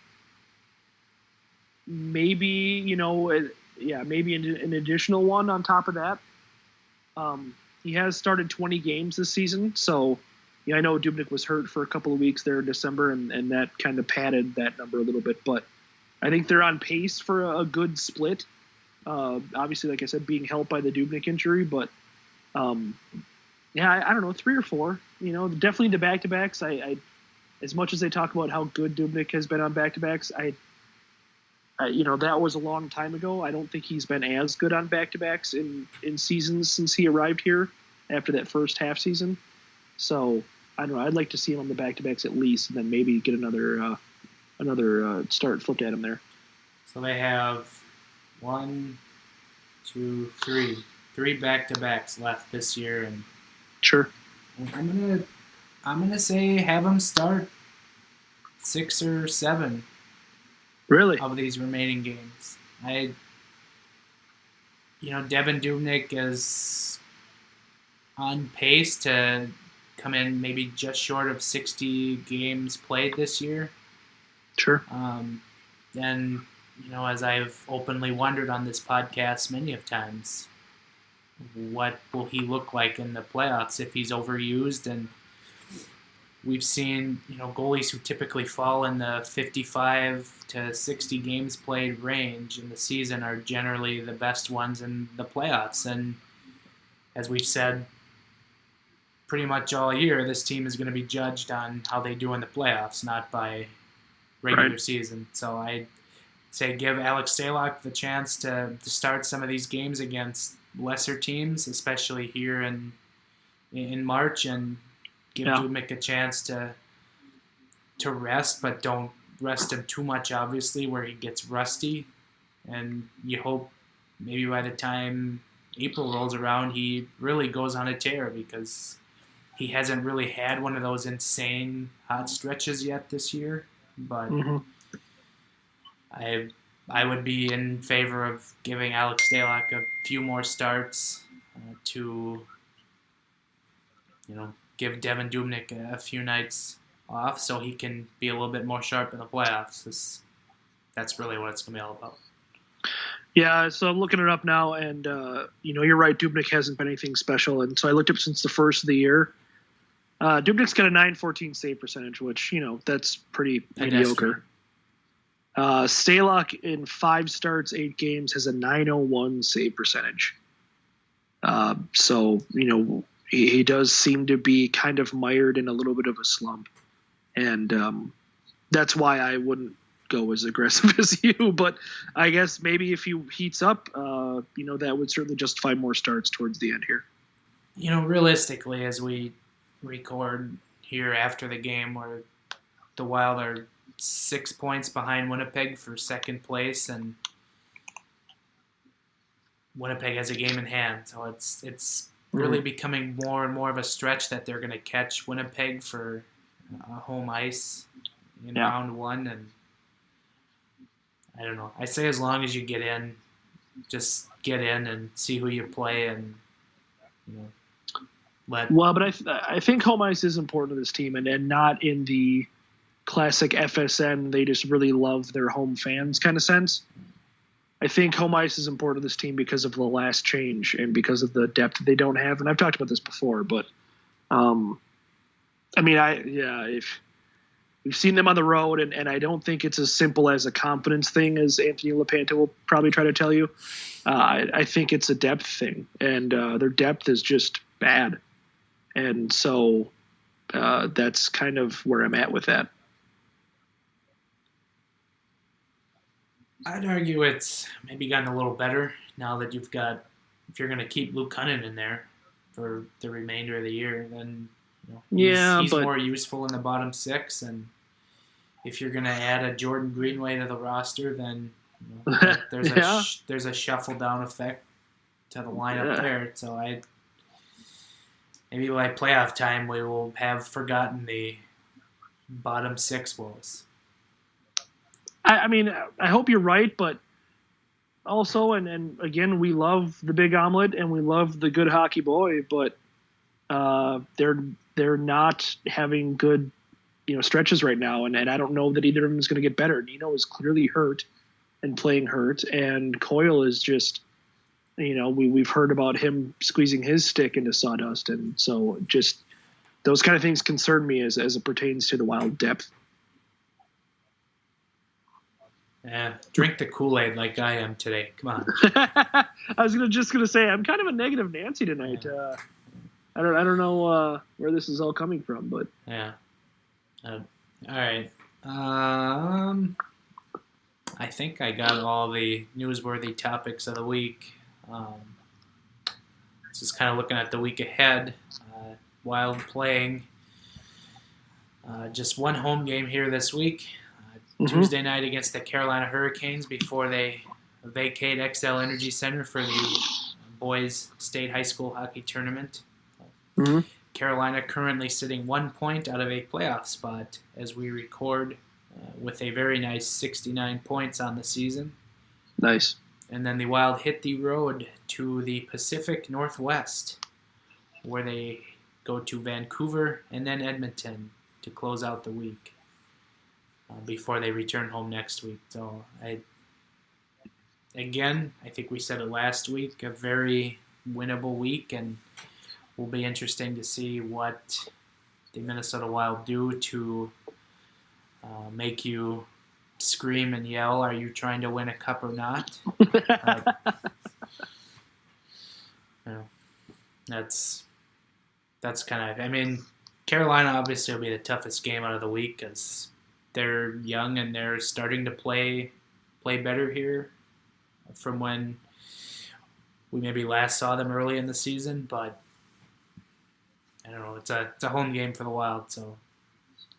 maybe maybe an additional one on top of that. He has started 20 games this season, so I know Dubnyk was hurt for a couple of weeks there in December, and that kind of padded that number a little bit. But I think they're on pace for a good split. Obviously, like I said, being helped by the Dubnyk injury, but I don't know, 3 or 4. Definitely the back-to-backs. I as much as they talk about how good Dubnyk has been on back-to-backs, that was a long time ago. I don't think he's been as good on back-to-backs in seasons since he arrived here after that first half season. So I don't know. I'd like to see him on the back-to-backs at least, and then maybe get another start flipped at him there. So they have 1, 2, 3 back-to-backs left this year, and sure. I'm gonna say have him start 6 or 7. Really? Of these remaining games. Devan Dubnyk is on pace to come in maybe just short of 60 games played this year. Sure. And, as I've openly wondered on this podcast many of times, what will he look like in the playoffs if he's overused? And we've seen, goalies who typically fall in the 55 to 60 games played range in the season are generally the best ones in the playoffs. And as we've said pretty much all year, this team is going to be judged on how they do in the playoffs, not by regular season. So I'd say give Alex Stalock the chance to start some of these games against lesser teams, especially here in March, and give Dubnyk a chance to rest, but don't rest him too much, obviously, where he gets rusty. And you hope maybe by the time April rolls around, he really goes on a tear, because he hasn't really had one of those insane hot stretches yet this year. But I would be in favor of giving Alex Stalock a few more starts to, give Devan Dubnyk a few nights off so he can be a little bit more sharp in the playoffs. That's really what it's going to be all about. Yeah, so I'm looking it up now, and you're right. Dubnyk hasn't been anything special, and so I looked up since the first of the year. Dubnyk's got a .914 save percentage, which that's pretty mediocre. Stalock in 5 starts, 8 games has a .901 save percentage. So he does seem to be kind of mired in a little bit of a slump, and that's why I wouldn't go as aggressive as you. But I guess maybe if he heats up, that would certainly justify more starts towards the end here. Realistically, as we record here after the game, where the Wild are 6 points behind Winnipeg for second place, and Winnipeg has a game in hand, so it's really becoming more and more of a stretch that they're going to catch Winnipeg for home ice in round 1. And I don't know. I say as long as you get in, just get in and see who you play, and Well, but I think home ice is important to this team, and not in the classic FSN, they just really love their home fans kind of sense. I think home ice is important to this team because of the last change and because of the depth they don't have. And I've talked about this before, but if we've seen them on the road, and I don't think it's as simple as a confidence thing as Anthony LaPanta will probably try to tell you. I think it's a depth thing, and their depth is just bad. And so that's kind of where I'm at with that. I'd argue it's maybe gotten a little better now that if you're going to keep Luke Cunnin in there for the remainder of the year, then he's more useful in the bottom 6. And if you're going to add a Jordan Greenway to the roster, then there's a shuffle down effect to the lineup there. So maybe by playoff time we will have forgotten the bottom 6 woes. I hope you're right, but also, and again, we love the big omelet and we love the good hockey boy, but they're not having good stretches right now, and I don't know that either of them is going to get better. Nino is clearly hurt and playing hurt, and Coyle is just we've heard about him squeezing his stick into sawdust, and so just those kind of things concern me as it pertains to the Wild depth. Yeah, drink the Kool-Aid like I am today. Come on. I was just gonna say I'm kind of a negative Nancy tonight. Yeah. I don't know where this is all coming from, but yeah. All right. I think I got all the newsworthy topics of the week. Just kind of looking at the week ahead. Wild playing just one home game here this week. Tuesday night against the Carolina Hurricanes before they vacate XL Energy Center for the boys state high school hockey tournament. Carolina currently sitting 1 point out of a playoff spot as we record, with a very nice 69 points on the season. Nice. And then the Wild hit the road to the Pacific Northwest, where they go to Vancouver and then Edmonton to close out the week before they return home next week. So, I think we said it last week, a very winnable week, and will be interesting to see what the Minnesota Wild do to make you scream and yell, are you trying to win a cup or not? That's kind of, I mean, Carolina obviously will be the toughest game out of the week because they're young and they're starting to play better here from when we maybe last saw them early in the season, but I don't know, it's a home game for the Wild, so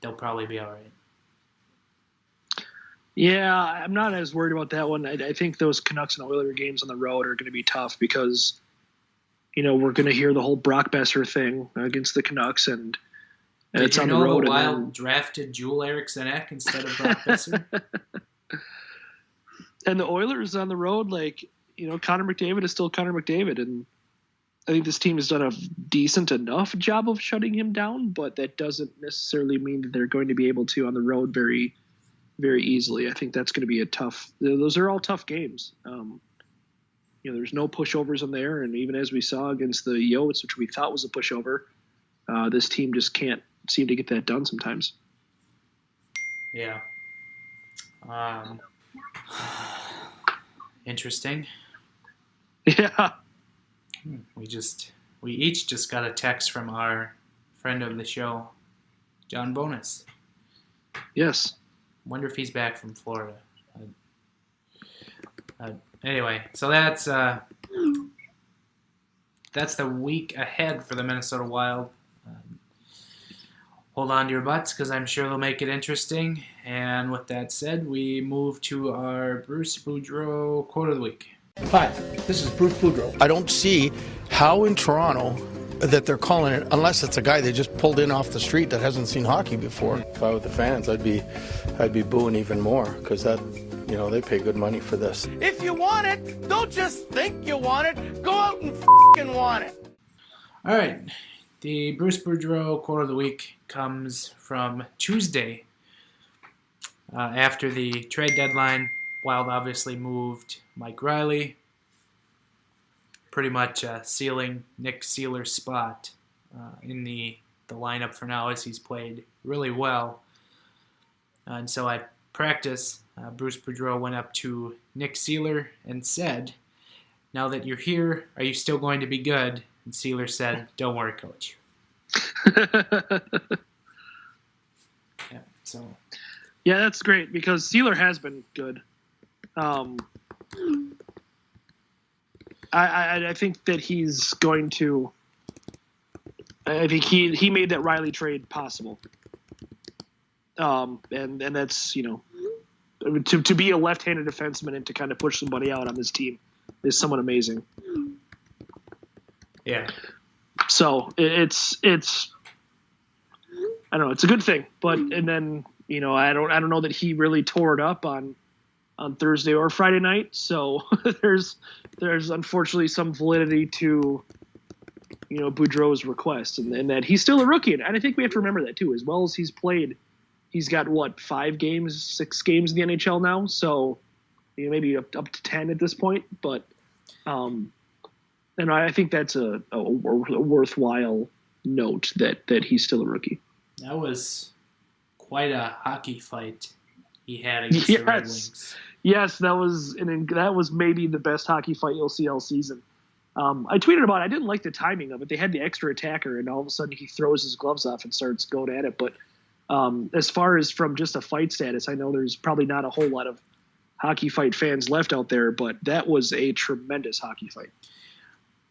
they'll probably be all right. Yeah, I'm not as worried about that one. I think those Canucks and Oilers games on the road are going to be tough because, we're going to hear the whole Brock Besser thing against the Canucks, and it's on the road. The Wild drafted Joel Eriksson Ek instead of Brock Besser? And the Oilers on the road, Connor McDavid is still Connor McDavid, and I think this team has done a decent enough job of shutting him down, but that doesn't necessarily mean that they're going to be able to on the road very, very easily. I think that's going to be those are all tough games. There's no pushovers in there, and even as we saw against the Yotes, which we thought was a pushover, this team just can't seem to get that done sometimes. Yeah. Interesting. Yeah. We each just got a text from our friend of the show, John Bonus. Yes. Wonder if he's back from Florida. Anyway, so that's the week ahead for the Minnesota Wild. Hold on to your butts because I'm sure they'll make it interesting. And with that said, we move to our Bruce Boudreau quote of the week. Hi, this is Bruce Boudreau. I don't see how in Toronto that they're calling it, unless it's a guy they just pulled in off the street that hasn't seen hockey before. If I were the fans, I'd be booing even more because they pay good money for this. If you want it, don't just think you want it. Go out and f***ing want it. All right. The Bruce Boudreau quote of the week comes from Tuesday. After the trade deadline, Wild obviously moved Mike Riley, pretty much sealing Nick Seeler's spot in the lineup for now, as he's played really well. And so at practice, Bruce Boudreau went up to Nick Seeler and said, "Now that you're here, are you still going to be good?" And Seeler said, "Don't worry, coach." Yeah, that's great because Seeler has been good. I think that he's going to. I think he made that Riley trade possible. And that's to be a left-handed defenseman and to kind of push somebody out on this team is somewhat amazing. Yeah. So it's I don't know, it's a good thing, but and then I don't know that he really tore it up on Thursday or Friday night. So there's unfortunately some validity to Boudreau's request and that he's still a rookie, and I think we have to remember that too. As well as he's played, he's got 6 games in the NHL now, so maybe up to 10 at this point. But and I think that's a worthwhile note that he's still a rookie. That was quite a hockey fight he had against the Red Wings. Yes, that was maybe the best hockey fight you'll see all season. I tweeted about it. I didn't like the timing of it. They had the extra attacker, and all of a sudden he throws his gloves off and starts going at it. But as far as from just a fight status, I know there's probably not a whole lot of hockey fight fans left out there, but that was a tremendous hockey fight.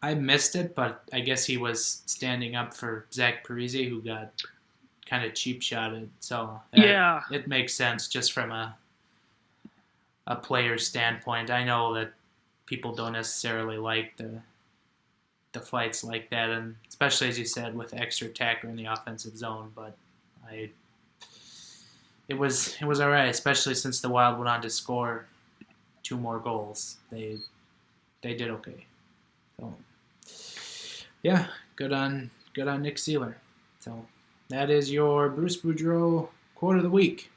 I missed it, but I guess he was standing up for Zach Parise, who got kind of cheap shotted. So it makes sense just from a player's standpoint. I know that people don't necessarily like the fights like that, and especially as you said with extra attacker in the offensive zone. But it was all right, especially since the Wild went on to score 2 more goals. They did okay. So yeah, good on Nick Seeler. So that is your Bruce Boudreau quote of the week.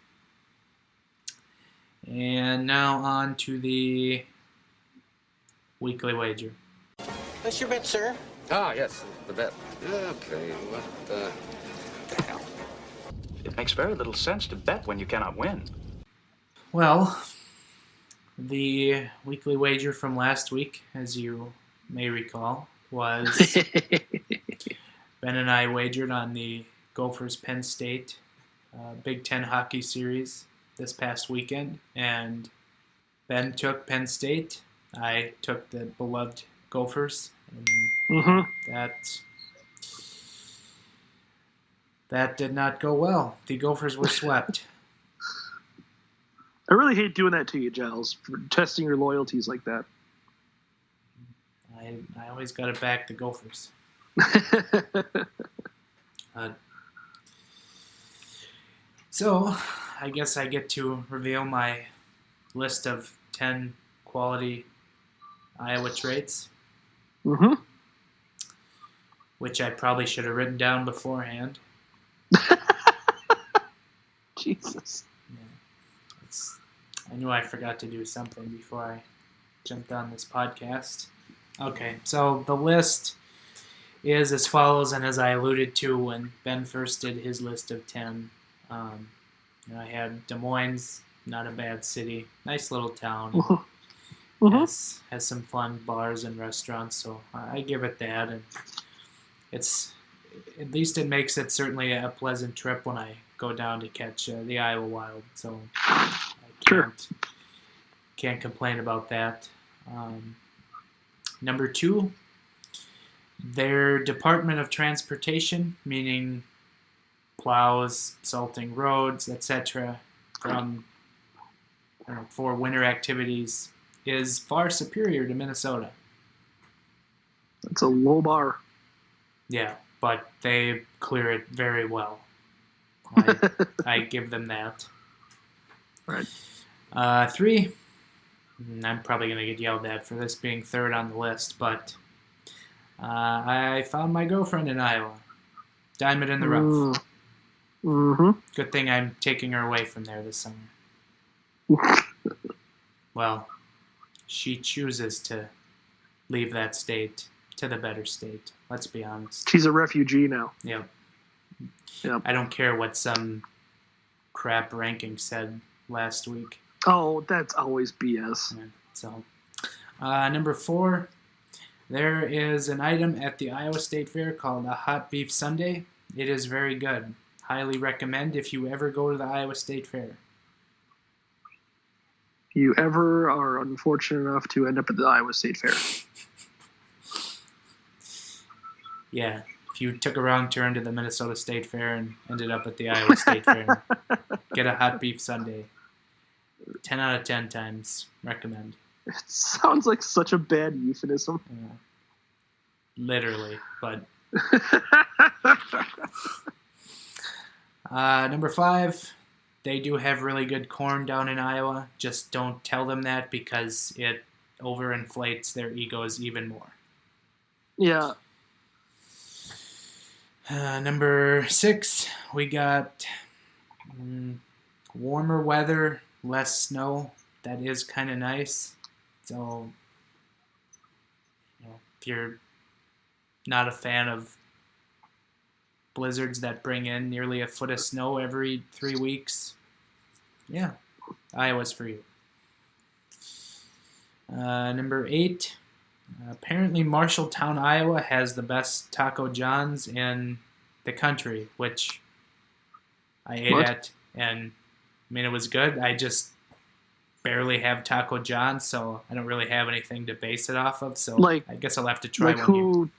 And now on to the weekly wager. That's your bet, sir. Ah, yes, the bet. Okay, what the hell? Makes very little sense to bet when you cannot win. Well, the weekly wager from last week, as you may recall, was Ben and I wagered on the Gophers Penn State Big Ten hockey series this past weekend, and Ben took Penn State. I took the beloved Gophers, and that did not go well. The Gophers were swept. I really hate doing that to you, Giles, for testing your loyalties like that. I always got to back the Gophers. So, I guess I get to reveal my list of 10 quality Iowa traits, which I probably should have written down beforehand. Jesus. I knew I forgot to do something before I jumped on this podcast. Okay, so the list is as follows, and as I alluded to when Ben first did his list of 10, I had Des Moines, not a bad city, nice little town, has some fun bars and restaurants, so I give it that, and at least it makes it certainly a pleasant trip when I go down to catch the Iowa Wild, so I can't complain about that. Number 2, their Department of Transportation, meaning plows, salting roads, etc., for winter activities, is far superior to Minnesota. That's a low bar. Yeah, but they clear it very well. I give them that. Right. 3, I'm probably going to get yelled at for this being third on the list, but I found my girlfriend in Iowa. Diamond in the rough. Good thing I'm taking her away from there this summer. Well, she chooses to leave that state to the better state. Let's be honest. She's a refugee now. Yep. Yep. I don't care what some crap ranking said last week. Oh, that's always BS. Yeah, so, number 4, there is an item at the Iowa State Fair called a hot beef sundae. It is very good. Highly recommend if you ever go to the Iowa State Fair. You ever are unfortunate enough to end up at the Iowa State Fair. Yeah, if you took a wrong turn to the Minnesota State Fair and ended up at the Iowa State Fair, get a hot beef sundae. 10 out of 10 times recommend. It sounds like such a bad euphemism. Yeah. Literally, but... Number 5, they do have really good corn down in Iowa. Just don't tell them that because it overinflates their egos even more. Yeah. Number 6, we got warmer weather, less snow. That is kind of nice. So, if you're not a fan of blizzards that bring in nearly a foot of snow every 3 weeks, yeah, Iowa's for you. Number 8, apparently Marshalltown, Iowa has the best Taco John's in the country, which I ate at, and I mean, it was good. I just barely have Taco John's, so I don't really have anything to base it off of, so I guess I'll have to try one.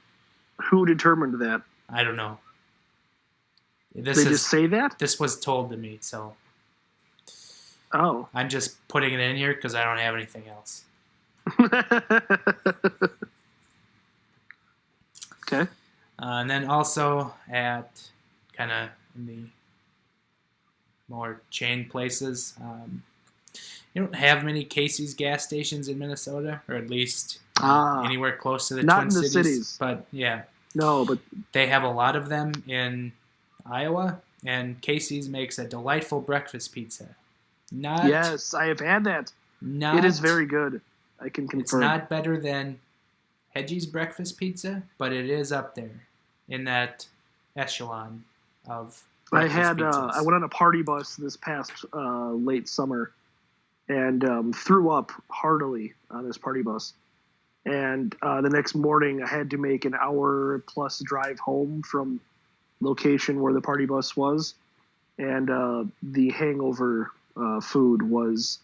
Who determined that? I don't know. They just say that? This was told to me, so... Oh. I'm just putting it in here because I don't have anything else. Okay. And then also at kind of in the more chain places, you don't have many Casey's gas stations in Minnesota, or at least anywhere close to the Twin Cities. Not in the cities. But yeah. No, but they have a lot of them in Iowa, and Casey's makes a delightful breakfast pizza. Yes, I have had that. It is very good. I can confirm. It's not better than Hedgie's breakfast pizza, but it is up there in that echelon of I pizzas. went on a party bus this past late summer and threw up heartily on this party bus. And the next morning, I had to make an hour plus drive home from location where the party bus was. And the hangover food was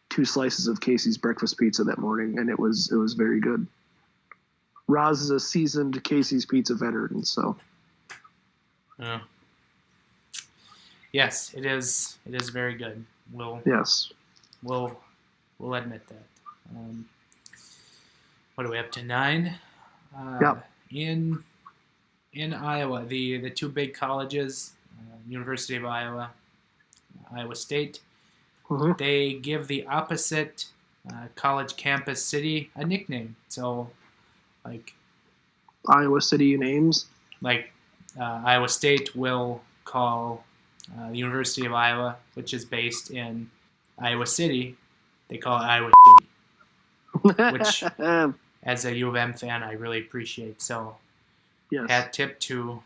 2 slices of Casey's breakfast pizza that morning, and it was very good. Roz is a seasoned Casey's Pizza veteran, so. Yeah. Yes, it is. It is very good. Yes. We'll admit that. What are we up to? 9? Yep. In Iowa, the 2 big colleges, University of Iowa, Iowa State, they give the opposite college campus city a nickname. So, like Iowa City names. Like Iowa State will call the University of Iowa, which is based in Iowa City, they call it Iowa City, which, as a U of M fan, I really appreciate. So, Yes. hat tip to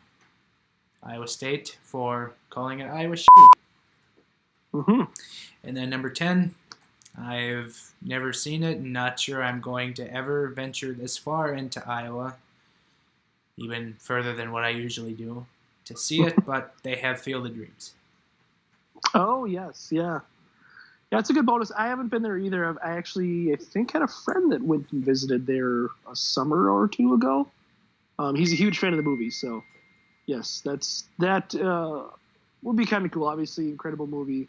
Iowa State for calling it Iowa City. Mm-hmm. And then number 10, I've never seen it and not sure I'm going to ever venture this far into Iowa, even further than what I usually do, to see it, but they have Field of Dreams. Oh, yes, yeah. Yeah, it's a good bonus. I haven't been there either. I think, had a friend that went and visited there a summer or 2 ago. He's a huge fan of the movie, so yes, that would be kind of cool. Obviously, incredible movie.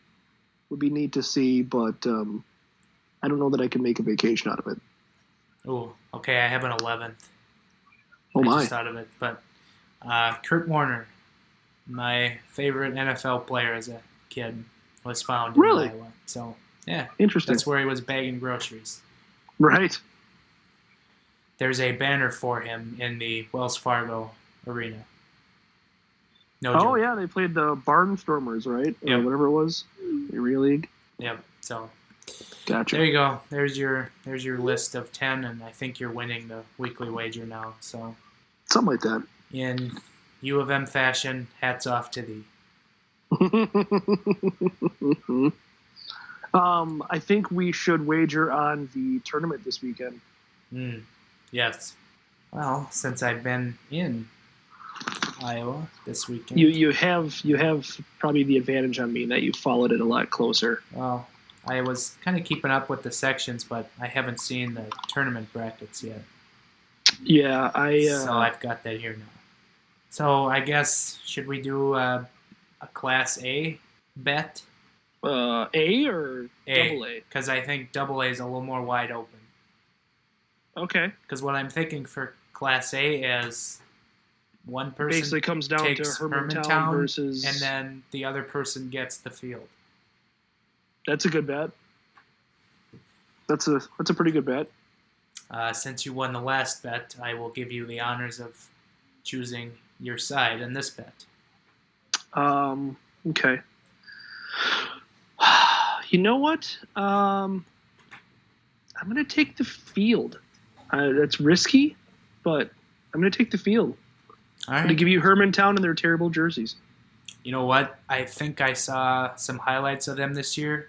Would be neat to see, but I don't know that I can make a vacation out of it. Oh, okay, I have an 11th. Oh, I my. just thought of it, but Kurt Warner, my favorite NFL player as a kid, was found in Really? Iowa. So, yeah, Interesting. that's where he was bagging groceries. Right. There's a banner for him in the Wells Fargo Arena. No Oh, joke. yeah, they played the Barnstormers, right? Yep. Or whatever it was. Arena League. Yep. So Gotcha. there you go. There's your list of 10, and I think you're winning the weekly wager now. So Something like that. in U of M fashion, hats off to thee. I think we should wager on the tournament this weekend. Yes. Well, since I've been in Iowa this weekend. You have probably the advantage on me in that you followed it a lot closer. Well, I was kind of keeping up with the sections, but I haven't seen the tournament brackets yet. Yeah, So I've got that here now. So I guess, should we do a Class A bet? A or double A? Because I think double A is a little more wide open. Okay. Because what I'm thinking for Class A is one person Basically comes down to takes Hermantown versus... and then the other person gets the field. That's a good bet. That's a pretty good bet. Since you won the last bet, I will give you the honors of choosing your side in this bet. Okay. You know what? I'm going to take the field. That's risky, but I'm going to take the field. All I'm going to right. give you Hermantown and their terrible jerseys. You know what? I think I saw some highlights of them this year,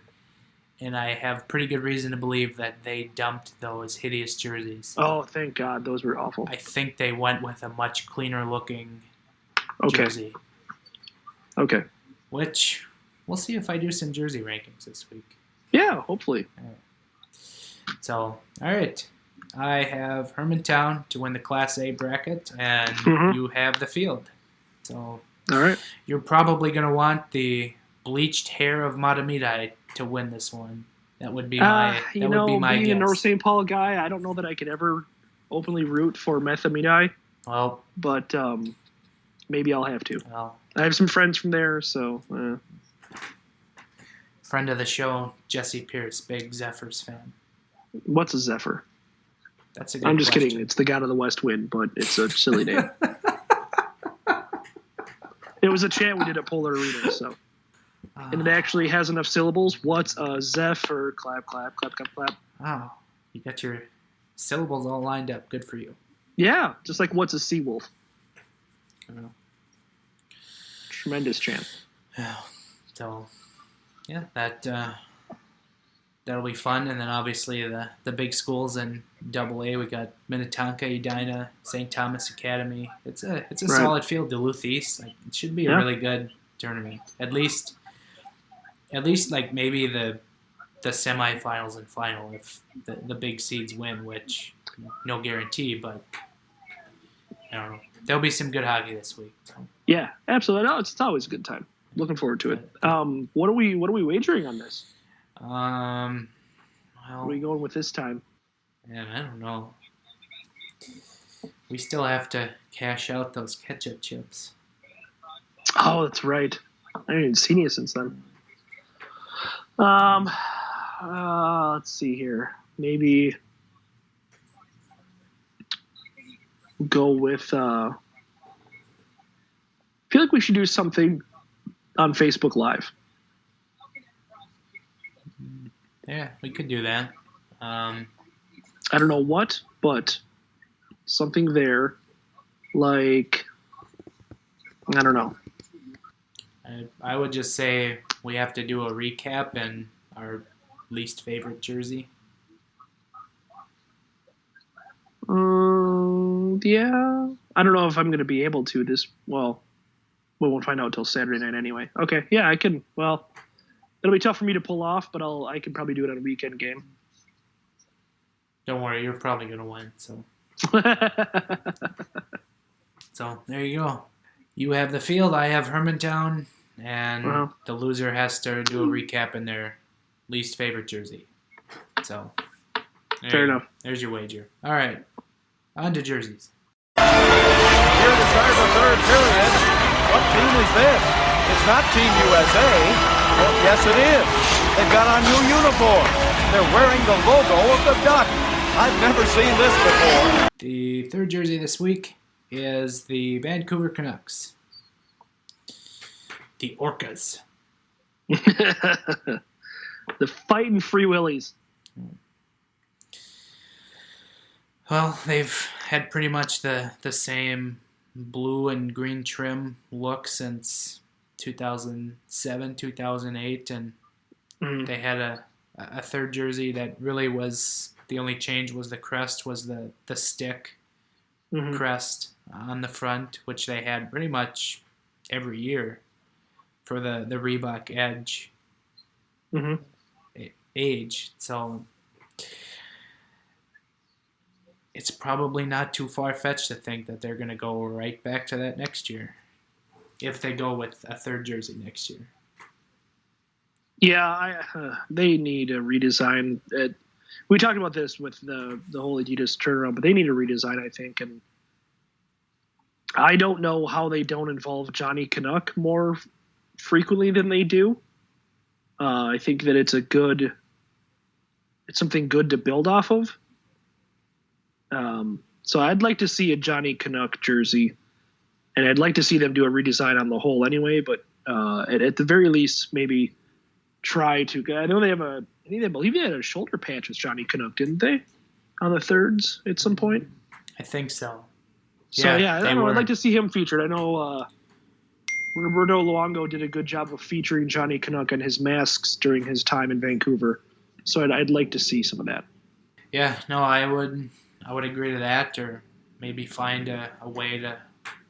and I have pretty good reason to believe that they dumped those hideous jerseys. Oh, thank God. Those were awful. I think they went with a much cleaner looking Okay. jersey, Okay. which we'll see if I do some jersey rankings this week. Yeah, hopefully. So, all right. I have Hermantown to win the Class A bracket, and Mhm. you have the field. So All right. you're probably going to want the bleached hair of Matamidai to win this one. That would be my being guess. a North St. Paul guy, I don't know that I could ever openly root for Methamidai, Well, but maybe I'll have to. well, I have some friends from there, so... friend of the show, Jesse Pierce, big Zephyrs fan. What's a Zephyr? That's a good I'm just question. kidding. It's the god of the West Wind, but it's a silly name. It was a chant we did at Polar Arena, so... And it actually has enough syllables. What's a Zephyr? Clap, clap, clap, clap, clap. Oh, you got your syllables all lined up. Good for you. Yeah, just like what's a Seawolf? I don't know. Tremendous chant. So, yeah, that'll be fun. And then obviously the big schools in AA, we got Minnetonka, Edina, St. Thomas Academy. It's a solid field. Duluth East. Like, it should be a really good tournament. At least like maybe the semifinals and final if the big seeds win, which no guarantee, but I don't know. There'll be some good hockey this week. So. Yeah, absolutely. No, it's always a good time. Looking forward to it. What are we wagering on this? Well, where are we going with this time? Man, I don't know. We still have to cash out those ketchup chips. Oh, that's right. I haven't even seen you since then. Let's see here. Maybe go with. I feel like we should do something on Facebook Live. Yeah, we could do that. I don't know what, but something there, like, I don't know. I would just say we have to do a recap and our least favorite jersey. Yeah. I don't know if I'm going to be able to this. Well, we won't find out until Saturday night anyway. Okay, yeah, I can. Well, it'll be tough for me to pull off, but I can probably do it on a weekend game. Don't worry, you're probably going to win. So. So there you go. You have the field, I have Hermantown, and the loser has to do a recap in their least favorite jersey. So, fair enough. There's your wager. All right, on to jerseys. Here to start the third period. What team is this? It's not Team USA. Well, yes, it is. They've got on new uniforms. They're wearing the logo of the Duck. I've never seen this before. The third jersey this week is the Vancouver Canucks. The Orcas. The fighting Free Willies. Well, they've had pretty much the same blue and green trim look since 2007, 2008, and they had a third jersey that really was, the only change was the crest, was the stick crest on the front, which they had pretty much every year for the Reebok Edge age. So it's probably not too far-fetched to think that they're going to go right back to that next year if they go with a third jersey next year. Yeah, they need a redesign. We talked about this with the whole Adidas turnaround, but they need a redesign, I think. And I don't know how they don't involve Johnny Canuck more frequently than they do. I think that it's something good to build off of. So I'd like to see a Johnny Canuck jersey, and I'd like to see them do a redesign on the whole anyway. But at the very least, maybe try to. I know they have I believe they had a shoulder patch with Johnny Canuck, didn't they? On the thirds at some point. I think so. So yeah, I don't know. I'd like to see him featured. I know Roberto Luongo did a good job of featuring Johnny Canuck and his masks during his time in Vancouver. So I'd like to see some of that. Yeah, no, I would agree to that, or maybe find a way to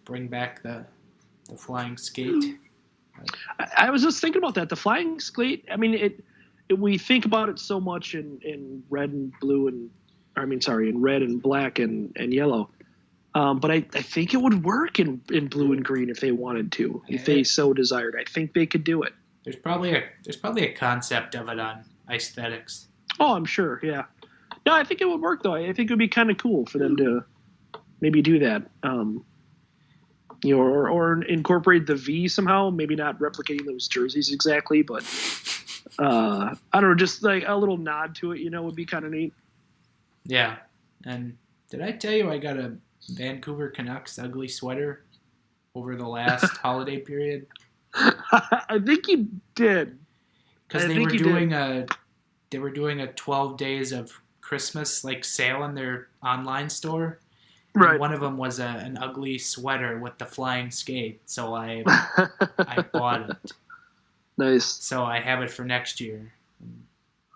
bring back the flying skate. I was just thinking about that. The flying skate. I mean, we think about it so much in red and blue in red and black and yellow. But I think it would work in blue and green if they wanted to, if they so desired. I think they could do it. There's probably a concept of it on Aesthetics. Oh, I'm sure. Yeah. No, I think it would work though. I think it would be kind of cool for them to maybe do that. Or incorporate the V somehow. Maybe not replicating those jerseys exactly, but I don't know, just like a little nod to it. Would be kind of neat. Yeah. And did I tell you I got a Vancouver Canucks ugly sweater over the last holiday period? I think you did. Because they were doing a 12 days of Christmas sale in their online store. Right. And one of them was an ugly sweater with the flying skate, so I bought it. Nice. So I have it for next year.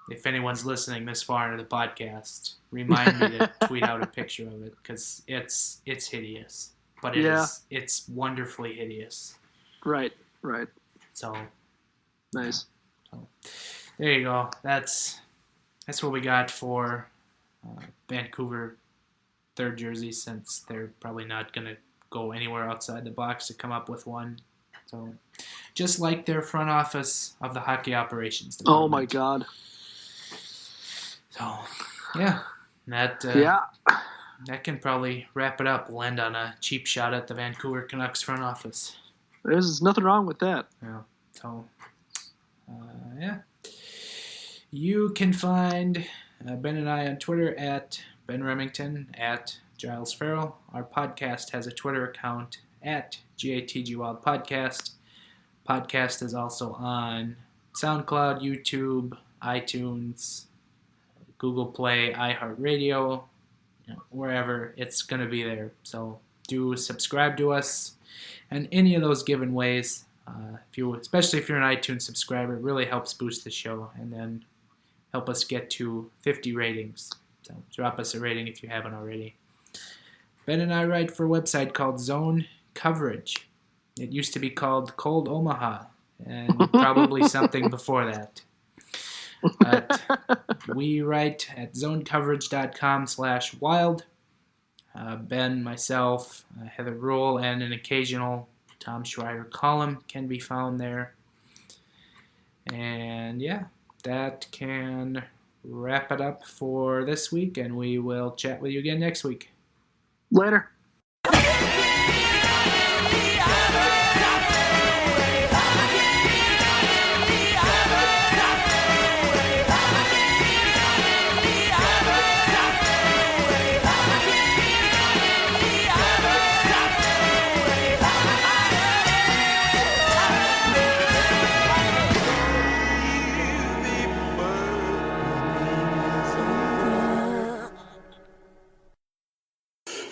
If anyone's listening this far into the podcast, remind me to tweet out a picture of it, because it's hideous. But it's wonderfully hideous. Right. So Nice. So there you go. That's what we got for Vancouver third jerseys, since they're probably not going to go anywhere outside the box to come up with one. So just like their front office of the hockey operations department. Oh my God. So yeah, that can probably wrap it up. We'll end on a cheap shot at the Vancouver Canucks front office. There's nothing wrong with that. Yeah. So yeah, you can find Ben and I on Twitter at Ben Remington, at Giles Farrell. Our podcast has a Twitter account at GATG Wild Podcast. Podcast is also on SoundCloud, YouTube, iTunes, Google Play, iHeartRadio, wherever it's going to be there. So do subscribe to us in any of those given ways. Especially if you're an iTunes subscriber, it really helps boost the show, and then help us get to 50 ratings. So drop us a rating if you haven't already. Ben and I write for a website called Zone Coverage. It used to be called Cold Omaha, and probably something before that. But we write at zonecoverage.com/wild. Ben, myself, Heather Rule, and an occasional Tom Schreier column can be found there. And yeah, that can wrap it up for this week, and we will chat with you again next week. Later.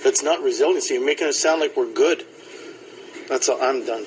It's not resiliency. You're making it sound like we're good. That's all. I'm done.